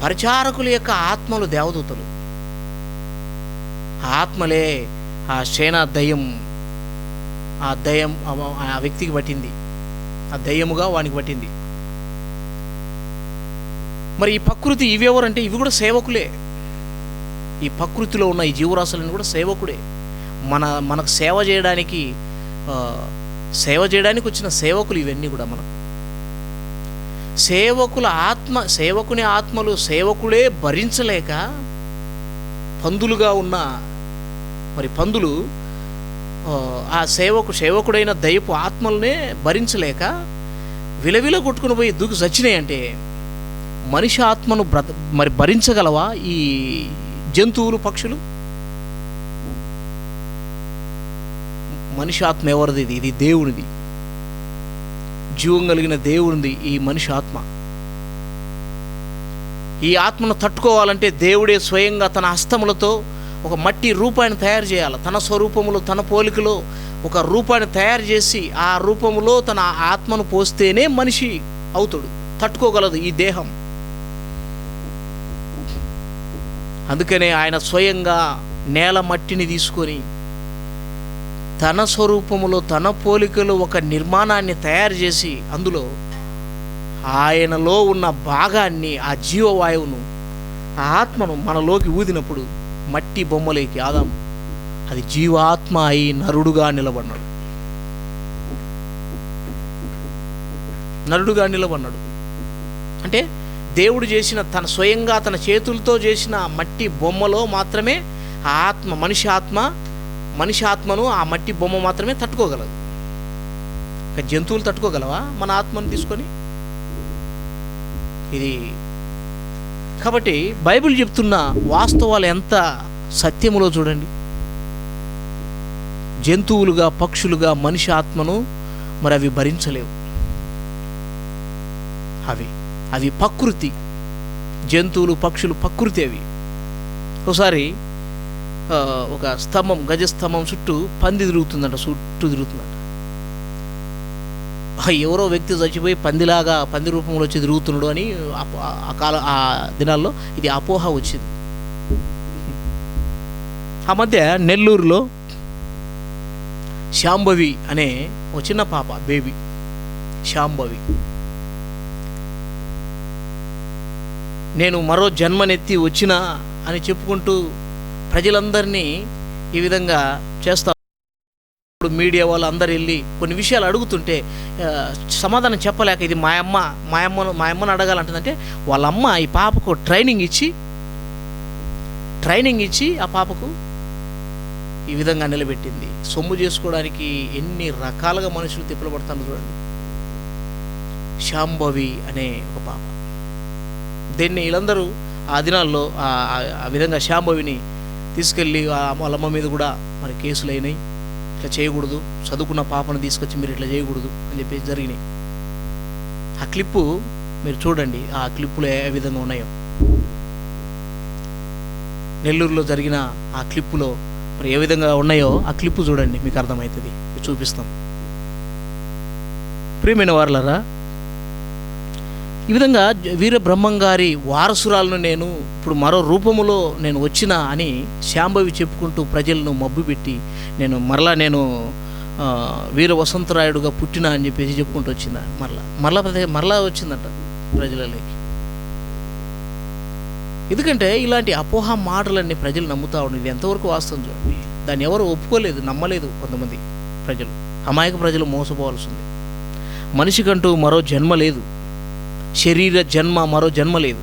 పరిచారకుల యొక్క ఆత్మలు దేవదూతలు. ఆ ఆత్మలే ఆ సేనా దయ్యం, ఆ వ్యక్తికి పట్టింది, ఆ దయ్యముగా వానికి పట్టింది. మరి ఈ ప్రకృతి ఇవెవరంటే ఇవి కూడా సేవకులే. ఈ ప్రకృతిలో ఉన్న ఈ జీవరాశులను కూడా సేవకుడే. మనకు సేవ చేయడానికి వచ్చిన సేవకులు ఇవన్నీ కూడా. మనకు సేవకుని ఆత్మలు సేవకుడే భరించలేక పందులుగా ఉన్న మరి పందులు ఆ సేవకుడైన దైవపు ఆత్మలనే భరించలేక విలవిల కొట్టుకుని పోయి దూకి చచ్చినాయంటే మనిషి ఆత్మను మరి భరించగలవా ఈ జంతువులు, పక్షులు? మనిషి ఆత్మ ఎవరిది? ఇది దేవునిది, జీవం కలిగిన దేవునిది ఈ మనిషి ఆత్మ. ఈ ఆత్మను తట్టుకోవాలంటే దేవుడే స్వయంగా తన హస్తములతో ఒక మట్టి రూపాన్ని తయారు చేయాలి. తన స్వరూపములో తన పోలికలో ఒక రూపాన్ని తయారు చేసి ఆ రూపములో తన ఆత్మను పోస్తేనే మనిషి అవుతాడు, తట్టుకోగలదు ఈ దేహం. అందుకనే ఆయన స్వయంగా నేల మట్టిని తీసుకొని తన స్వరూపములో తన పోలికలో ఒక నిర్మాణాన్ని తయారు చేసి అందులో ఆయనలో ఉన్న భాగాన్ని, ఆ జీవవాయువును, ఆ ఆత్మను మనలోకి ఊదినప్పుడు మట్టి బొమ్మలేకి ఆదాము అది జీవాత్మ అయి నరుడుగా నిలబడినాడు. అంటే దేవుడు చేసిన స్వయంగా తన చేతులతో చేసిన మట్టి బొమ్మలో మాత్రమే ఆ ఆత్మ, మనిషి ఆత్మను ఆ మట్టి బొమ్మ మాత్రమే తట్టుకోగలదు. ఇంకా జంతువులు తట్టుకోగలవా మన ఆత్మను తీసుకొని? ఇది కాబట్టి బైబిల్ చెప్తున్న వాస్తవాలు ఎంత సత్యములో చూడండి. జంతువులుగా, పక్షులుగా మనిషి ఆత్మను మరి అవి భరించలేవు. అవి ప్రకృతి. జంతువులు, పక్షులు ప్రకృతి. అవి ఒకసారి ఒక గజస్తంభం చుట్టూ పంది తిరుగుతుందంట. ఎవరో వ్యక్తి చచ్చిపోయి పంది రూపంలో వచ్చి తిరుగుతున్నాడు అని ఆ దినాల్లో ఇది అపోహ వచ్చింది. ఆ మధ్య నెల్లూరులో శాంభవి అనే ఒక చిన్న పాప, బేబీ శాంభవి, నేను మరో జన్మనెత్తి వచ్చినా అని చెప్పుకుంటూ ప్రజలందరినీ ఈ విధంగా చేస్తా. ఇప్పుడు మీడియా వాళ్ళు అందరు వెళ్ళి కొన్ని విషయాలు అడుగుతుంటే సమాధానం చెప్పలేక ఇది మా అమ్మను అడగాలంటుందంటే వాళ్ళ అమ్మ ఈ పాపకు ట్రైనింగ్ ఇచ్చి ఆ పాపకు ఈ విధంగా నిలబెట్టింది. సొమ్ము చేసుకోవడానికి ఎన్ని రకాలుగా మనుషులు తిప్పలు పడతాను చూడండి. శాంభవి అనే ఒక పాప, దీన్ని వీళ్ళందరూ ఆ దినాల్లో ఆ విధంగా శాంభవిని తీసుకెళ్ళి వాళ్ళమ్మ మీద కూడా మరి కేసులు అయినాయి. ఇట్లా చేయకూడదు, చదువుకున్న పాపను తీసుకొచ్చి మీరు ఇట్లా చేయకూడదు అని చెప్పేసి జరిగినాయి. ఆ క్లిప్పు మీరు చూడండి, ఆ క్లిప్పులు ఏ విధంగా ఉన్నాయో. నెల్లూరులో జరిగిన ఆ క్లిప్పులో మరి ఏ విధంగా ఉన్నాయో ఆ క్లిప్పు చూడండి, మీకు అర్థమవుతుంది. చూపిస్తాం. ప్రియమైన వారలారా, ఈ విధంగా వీర బ్రహ్మంగారి వారసురాలను నేను ఇప్పుడు మరో రూపములో నేను వచ్చిన అని శాంభవి చెప్పుకుంటూ ప్రజలను మబ్బుపెట్టి నేను వీర వసంతరాయుడుగా పుట్టిన అని చెప్పేసి చెప్పుకుంటూ వచ్చిందా. మరలా వచ్చిందంట ప్రజలలోకి. ఎందుకంటే ఇలాంటి అపోహ మాటలన్నీ ప్రజలు నమ్ముతూ ఉండేది. ఇది ఎంతవరకు వాస్తవం చూడండి. దాన్ని ఎవరు ఒప్పుకోలేదు, నమ్మలేదు. కొంతమంది ప్రజలు, అమాయక ప్రజలు మోసపోవాల్సింది. మనిషికంటూ మరో జన్మ లేదు, శరీర జన్మ మరో జన్మ లేదు.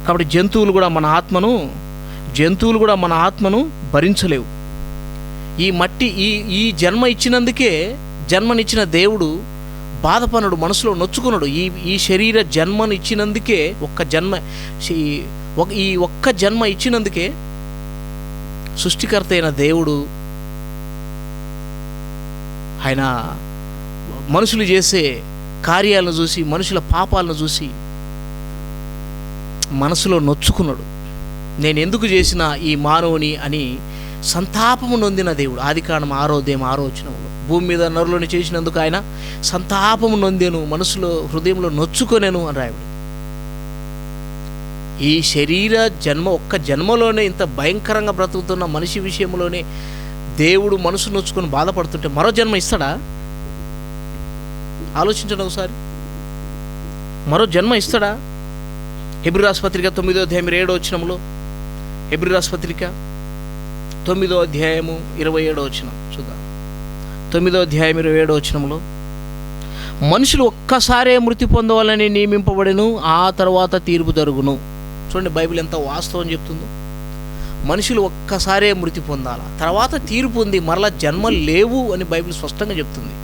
కాబట్టి జంతువులు కూడా మన ఆత్మను భరించలేవు. ఈ మట్టి ఈ జన్మ ఇచ్చినందుకే, జన్మనిచ్చిన దేవుడు బాధపడడు, మనసులో నొచ్చుకున్నాడు. ఈ శరీర జన్మను ఇచ్చినందుకే, ఈ ఒక్క జన్మ ఇచ్చినందుకే సృష్టికర్త అయిన దేవుడు ఆయన మనుషులు చేసే కార్యాలను చూసి, మనుషుల పాపాలను చూసి మనసులో నొచ్చుకున్నాడు. నేను ఎందుకు చేసిన ఈ మానవుని అని సంతాపము నొందిన దేవుడు. ఆదికాండం 6వ వచనంలో భూమి మీద నరులను చేసినందుకు ఆయన సంతాపము నొందెను, మనసులో హృదయంలో నొచ్చుకొనెను అని రాయబడి. ఈ శరీర జన్మ, ఒక్క జన్మలోనే ఇంత భయంకరంగా బ్రతుకుతున్న మనిషి విషయంలోనే దేవుడు మనసు నొచ్చుకొని బాధపడుతుంటే మరో జన్మ ఇస్తాడా? ఆలోచించండి ఒకసారి. మరో జన్మ ఇస్తాడా? హెబ్రీ రాసిన పత్రిక 9వ అధ్యాయం 7వ వచనంలో, హెబ్రీ రాసిన పత్రిక 9వ అధ్యాయము 27వ వచనం చూద్దాం. 9వ అధ్యాయం 27వ వచనంలో, మనుషులు ఒక్కసారే మృతి పొందవాలని నియమింపబడెను, ఆ తర్వాత తీర్పు జరుగును. చూడండి బైబిల్ ఎంత వాస్తవం చెప్తుందో. మనుషులు ఒక్కసారే మృతి పొందాల, తర్వాత తీర్పు ఉంది, మరలా జన్మలు లేవు అని బైబిల్ స్పష్టంగా చెప్తుంది.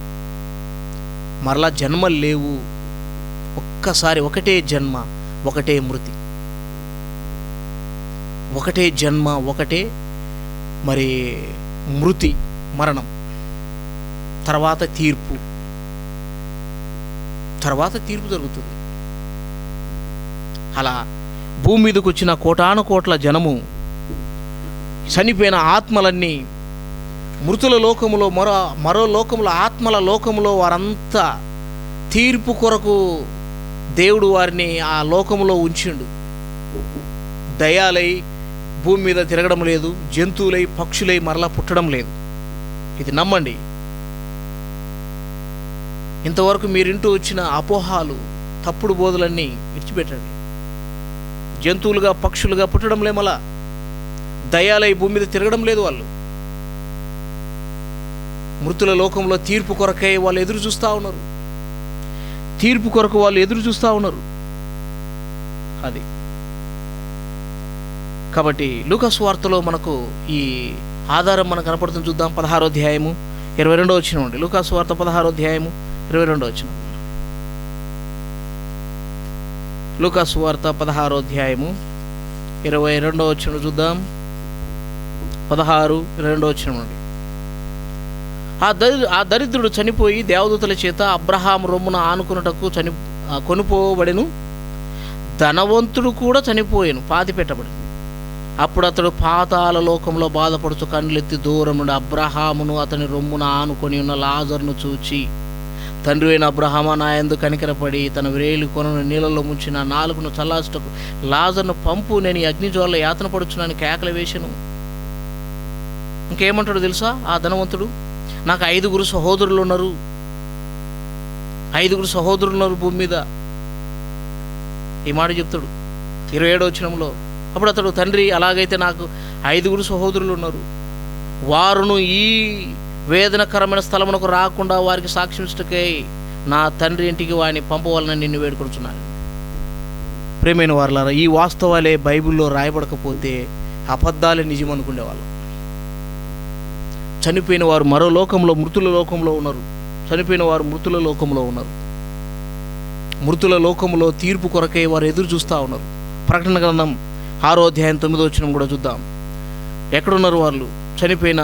మరలా జన్మలు లేవు, ఒక్కసారి ఒకటే జన్మ, ఒకటే మృతి. ఒకటే జన్మ, ఒకటే మరి మృతి, మరణం, తర్వాత తీర్పు జరుగుతుంది. అలా భూమి మీదకి వచ్చిన కోటాను కోట్ల జనము, చనిపోయిన ఆత్మలన్నీ మృతుల లోకములో, మరో లోకములో, ఆత్మల లోకములో వారంతా తీర్పు కొరకు దేవుడు వారిని ఆ లోకములో ఉంచిండు. దయ్యాలై భూమి మీద తిరగడం లేదు, జంతువులై పక్షులై మరలా పుట్టడం లేదు. ఇది నమ్మండి. ఇంతవరకు మీరింటూ వచ్చిన అపోహాలు, తప్పుడు బోధలన్నీ విడిచిపెట్టండి. జంతువులుగా పక్షులుగా పుట్టడం లే, మళ్ళా దయ్యాలై భూమి మీద తిరగడం లేదు. వాళ్ళు మృతుల లోకంలో తీర్పు కొరకై వాళ్ళు ఎదురు చూస్తూ ఉన్నారు. తీర్పు కొరకు వాళ్ళు ఎదురు చూస్తూ ఉన్నారు. అది కాబట్టి లూకా సువార్తలో మనకు ఈ ఆధారం మనకు కనపడుతుంది. చూద్దాం. 16వ అధ్యాయము 22వ వచనం అండి. లూకా సువార్త 16వ అధ్యాయము 22వ వచనం. లూకా సువార్త 16వ అధ్యాయము 22వ వచనం చూద్దాం. 16:22 వచనం అండి. ఆ దరిద్రుడు చనిపోయి దేవదూతల చేత అబ్రహాము రొమ్మున ఆనుకున్నటకు కొనుపోబడెను. ధనవంతుడు కూడా చనిపోయాను, పాతి పెట్టబడి. అప్పుడు అతడు పాతాళ లోకంలో బాధపడుచు కన్నులెత్తి దూరం నుండి అబ్రహామును అతని రొమ్మున ఆనుకొని ఉన్న లాజరును చూచి, తండ్రి అయిన అబ్రహామా, నా యందు కనికరపడి తన వ్రేలి కొనను నీళ్ళలో ముంచిన నాలుగును చల్లార్చుటకు లాజరును పంపు, నేను ఈ అగ్నిజ్వాలలో యాతన పడుచున్నాను కేకలు వేసెను. ఇంకేమంటాడు తెలుసా ఆ ధనవంతుడు? నాకు 5 సహోదరులు ఉన్నారు, 5 సహోదరులు ఉన్నారు భూమి మీద. ఈ మాట చెప్తాడు 27వ వచనంలో. అప్పుడు అతడు, తండ్రి, అలాగైతే నాకు 5 సహోదరులు ఉన్నారు, వారును ఈ వేదనకరమైన స్థలమునకు రాకుండా వారికి సాక్ష్యం ఇష్టకై నా తండ్రి ఇంటికి వారిని పంపవాలని నిన్ను వేడుకొనుచున్నాను. ప్రియమైన వారలారా, ఈ వాస్తవాలే బైబిల్లో రాయబడకపోతే అబద్ధాలే నిజం అనుకునేవాళ్ళం. చనిపోయిన వారు మరో లోకంలో, మృతుల లోకంలో ఉన్నారు. చనిపోయిన వారు మృతుల లోకంలో ఉన్నారు. మృతుల లోకంలో తీర్పు కొరకై వారు ఎదురు చూస్తూ ఉన్నారు. ప్రకటన గ్రంథం 6వ అధ్యాయం 9వ వచనం కూడా చూద్దాం. ఎక్కడున్నారు వాళ్ళు? చనిపోయిన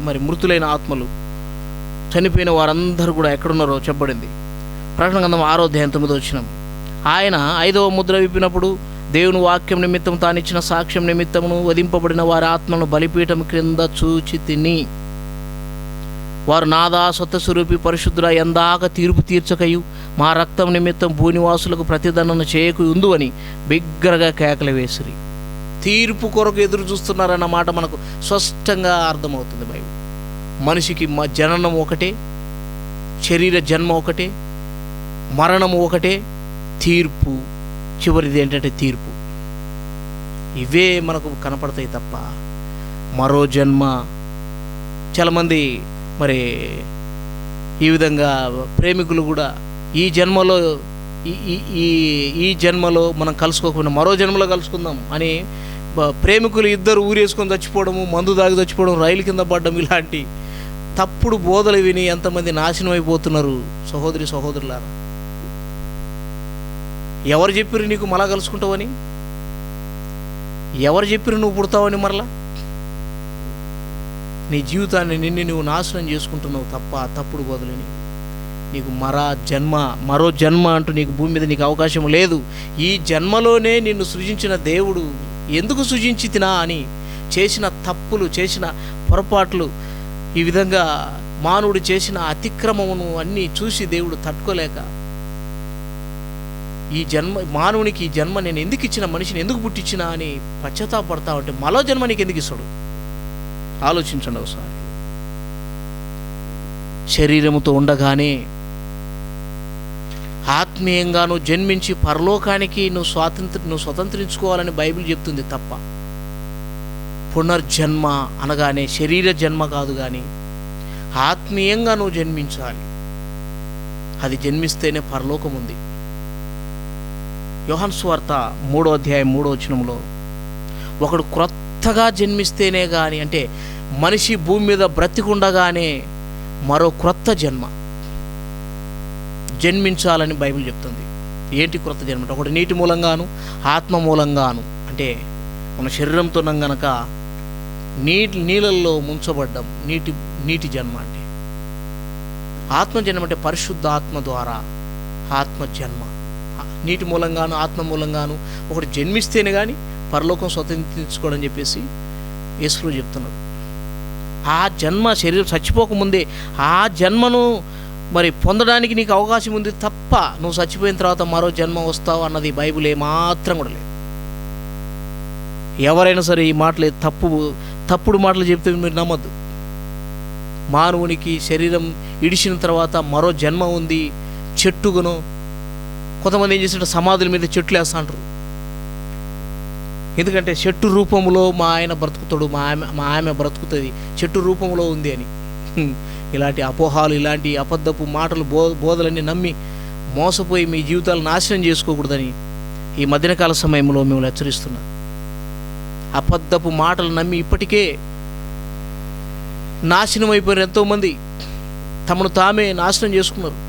మరి మృతులైన ఆత్మలు, చనిపోయిన వారందరూ కూడా ఎక్కడున్నారో చెప్పబడింది. ప్రకటన గ్రంథం 6వ అధ్యాయం 9వ వచనం. ఆయన 5వ ముద్ర విప్పినప్పుడు దేవుని వాక్యం నిమిత్తం తానిచ్చిన సాక్ష్యం నిమిత్తమును వధింపబడిన వారి ఆత్మను బలిపీఠం క్రింద చూచి తిని, వారు నాదా స్వత్వస్వరూపి పరిశుద్ధుల ఎందాక తీర్పు తీర్చకయు మా రక్తం నిమిత్తం భూనివాసులకు ప్రతిదండన చేయకు ఉందు అని బిగ్గరగా కేకలు వేసిరి. తీర్పు కొరకు ఎదురు చూస్తున్నారన్న మాట మనకు స్పష్టంగా అర్థమవుతుంది. బైబిల్ మనిషికి జననం ఒకటే, శరీర జన్మ ఒకటే, మరణము ఒకటే, తీర్పు చివరిది ఏంటంటే తీర్పు. ఇవే మనకు కనపడతాయి తప్ప మరో జన్మ. చాలామంది మరి ఈ విధంగా ప్రేమికులు కూడా ఈ జన్మలో ఈ జన్మలో మనం కలుసుకోకుండా మరో జన్మలో కలుసుకుందాం అని ప్రేమికులు ఇద్దరు ఊరేసుకొని చచ్చిపోవడము, మందు దాగి చచ్చిపోవడం, రైలు కింద పడడం, ఇలాంటి తప్పుడు బోధలు విని ఎంతమంది నాశనం అయిపోతున్నారు. సహోదరి సహోదరులారా, ఎవరు చెప్పిరు నీకు మళ్ళా కలుసుకుంటావని? ఎవరు చెప్పిరు నువ్వు పుడతావని? మరలా నీ జీవితాన్ని నువ్వు నాశనం చేసుకుంటున్నావు తప్ప తప్పుడు బదులని. నీకు మరో జన్మ అంటూ నీకు భూమి మీద నీకు అవకాశం లేదు. ఈ జన్మలోనే నిన్ను సృజించిన దేవుడు ఎందుకు సృజించి తినా అని చేసిన తప్పులు, చేసిన పొరపాట్లు, ఈ విధంగా మానవుడు చేసిన అతిక్రమమును అన్నీ చూసి దేవుడు తట్టుకోలేక మానవునికి ఈ జన్మ నేను ఎందుకు ఇచ్చిన, మనిషిని ఎందుకు పుట్టించినా అని పశ్చాత్తాపడతా ఉంటే మరో జన్మ నీకు ఎందుకు ఇస్తాడు? ఆలోచించండి ఒకసారి. శరీరముతో ఉండగానే ఆత్మీయంగాను జన్మించి పరలోకానికి నువ్వు స్వతంత్రించుకోవాలని బైబిల్ చెప్తుంది తప్ప పునర్జన్మ అనగానే శరీర జన్మ కాదు, కానీ ఆత్మీయంగా నువ్వు జన్మించాలి. అది జన్మిస్తేనే పరలోకం ఉంది. యోహాను సువార్త 3వ అధ్యాయం 3వ వచనంలో ఒకడు క్రొత్తగా జన్మిస్తేనే కానీ, అంటే మనిషి భూమి మీద బ్రతికుండగానే మరో క్రొత్త జన్మ జన్మించాలని బైబిల్ చెప్తుంది. ఏంటి క్రొత్త జన్మ? ఒకటి నీటి మూలంగాను ఆత్మ మూలంగాను. అంటే మన శరీరంతో గనక నీళ్ళల్లో ముంచబడ్డం నీటి జన్మ. అంటే ఆత్మ జన్మ అంటే పరిశుద్ధ ఆత్మ ద్వారా ఆత్మ జన్మ. నీటి మూలంగాను ఆత్మ మూలంగాను ఒకటి జన్మిస్తేనే కానీ పరలోకం స్వతంత్రించుకోవడం చెప్పేసి యేసు చెప్తున్నారు. ఆ జన్మ శరీరం చచ్చిపోకముందే ఆ జన్మను మరి పొందడానికి నీకు అవకాశం ఉంది తప్ప నువ్వు చచ్చిపోయిన తర్వాత మరో జన్మ వస్తావు అన్నది బైబిల్ ఏమాత్రం కూడా లేదు. ఎవరైనా సరే ఈ మాటలు తప్పుడు మాటలు చెప్తే మీరు నమ్మద్దు. మానవునికి శరీరం ఇడిచిన తర్వాత మరో జన్మ ఉంది. చెట్టుగును కొంతమంది ఏం చేస్తుంటే సమాధుల మీద చెట్లు వేస్తా అంటారు. ఎందుకంటే చెట్టు రూపంలో మా ఆయన బ్రతుకుతాడు, మా ఆమె బ్రతుకుతుంది, చెట్టు రూపంలో ఉంది అని. ఇలాంటి అపోహాలు, ఇలాంటి అబద్ధపు మాటలు, బోధలన్నీ నమ్మి మోసపోయి మీ జీవితాలు నాశనం చేసుకోకూడదని ఈ మధ్యకాల సమయంలో మేము హెచ్చరిస్తున్నాం. అబద్ధపు మాటలు నమ్మి ఇప్పటికే నాశనం అయిపోయిన ఎంతోమంది తమను తామే నాశనం చేసుకున్నారు.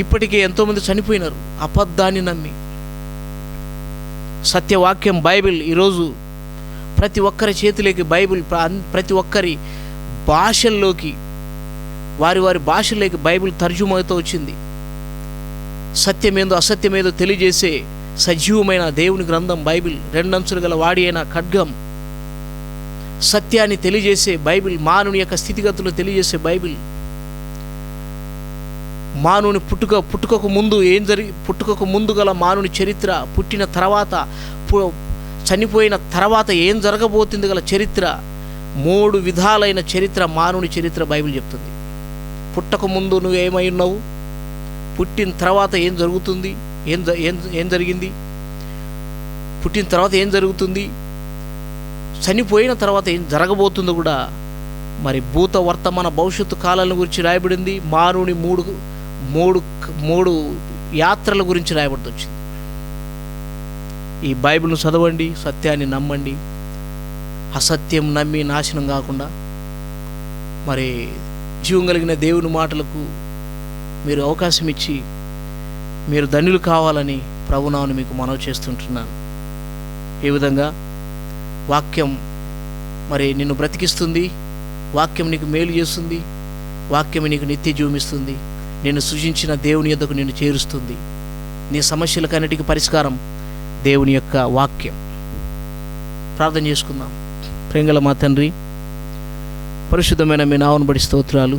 ఇప్పటికే ఎంతోమంది చనిపోయినారు అబద్ధాన్ని నమ్మి. సత్యవాక్యం బైబిల్ ఈరోజు ప్రతి ఒక్కరి చేతిలోకి బైబిల్, ప్రతి ఒక్కరి భాషల్లోకి, వారి భాషల్లోకి బైబిల్ తర్జుమవుతూ వచ్చింది. సత్యమేందో అసత్యమేదో తెలియజేసే సజీవమైన దేవుని గ్రంథం బైబిల్, 2 అంచులు గల వాడి అయిన ఖడ్గం. సత్యాన్ని తెలియజేసే బైబిల్, మానవుని యొక్క స్థితిగతులు తెలియజేసే బైబిల్. మానవుని పుట్టుకకు ముందు గల మానవుని చరిత్ర, పుట్టిన తర్వాత, చనిపోయిన తర్వాత ఏం జరగబోతుంది గల చరిత్ర, 3 విధాలైన చరిత్ర, మానవుని చరిత్ర బైబిల్ చెప్తుంది. పుట్టక ముందు నువ్వు ఏమై ఉన్నావు, పుట్టిన తర్వాత ఏం జరుగుతుంది, ఏం జరిగింది, పుట్టిన తర్వాత ఏం జరుగుతుంది, చనిపోయిన తర్వాత ఏం జరగబోతుందో కూడా మరి భూత వర్తమాన భవిష్యత్తు కాలాల గురించి రాయబడింది. మానవుని మూడు యాత్రల గురించి రాయబడి వచ్చింది. ఈ బైబిల్ను చదవండి, సత్యాన్ని నమ్మండి. అసత్యం నమ్మి నాశనం కాకుండా మరి జీవం కలిగిన దేవుని మాటలకు మీరు అవకాశం ఇచ్చి మీరు ధన్యులు కావాలని ప్రభునామని మీకు మనవి చేస్తుంటున్నాను. ఏ విధంగా వాక్యం మరి నిన్ను బ్రతికిస్తుంది, వాక్యం నీకు మేలు చేస్తుంది, వాక్యం నీకు నిత్య జీవమిస్తుంది, నిన్ను సృజించిన దేవుని యొద్దకు నిన్ను చేరుస్తుంది. నీ సమస్యలకన్నిటికీ పరిష్కారం దేవుని యొక్క వాక్యం. ప్రార్థన చేసుకుందాం. ప్రేంగల మా తండ్రి, పరిశుద్ధమైన మీ నామమును బట్టి స్తోత్రాలు.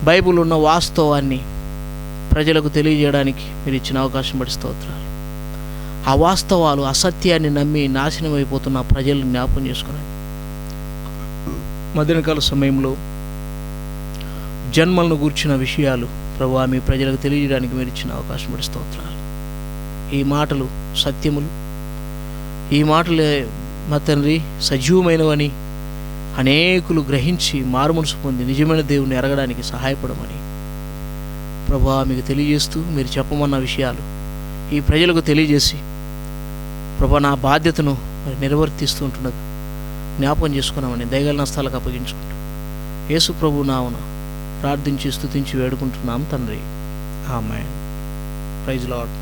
బైబిల్ ఉన్న వాస్తవాన్ని ప్రజలకు తెలియజేయడానికి మీరు ఇచ్చిన అవకాశం బట్టి స్తోత్రాలు. ఆ వాస్తవాలు అసత్యాన్ని నమ్మి నాశనం అయిపోతున్న ప్రజలను జ్ఞాపకం చేసుకున్నాను. మధ్యాహ్నకాల సమయంలో జన్మలను గూర్చిన విషయాలు ప్రభువా మీ ప్రజలకు తెలియజేయడానికి మీరు ఇచ్చిన అవకాశం బట్టి స్తోత్రాలు. ఈ మాటలు సత్యములు, ఈ మాటలే మా తండ్రి సజీవమైనవని అనేకులు గ్రహించి మారుమనసు పొంది నిజమైన దేవుని ఎరగడానికి సహాయపడమని ప్రభువా మీకు తెలియజేస్తూ మీరు చెప్పమన్న విషయాలు ఈ ప్రజలకు తెలియజేసి ప్రభువా నా బాధ్యతను మరి నిర్వర్తిస్తూ ఉంటున్నది జ్ఞాపకం చేసుకున్నామని దయగల స్థలకు అప్పగించుకుంటూ యేసు ప్రభు నామమున ప్రార్థించి స్తుతించి వేడుకుంటున్నాం తండ్రి. ఆమేన్. Praise lord.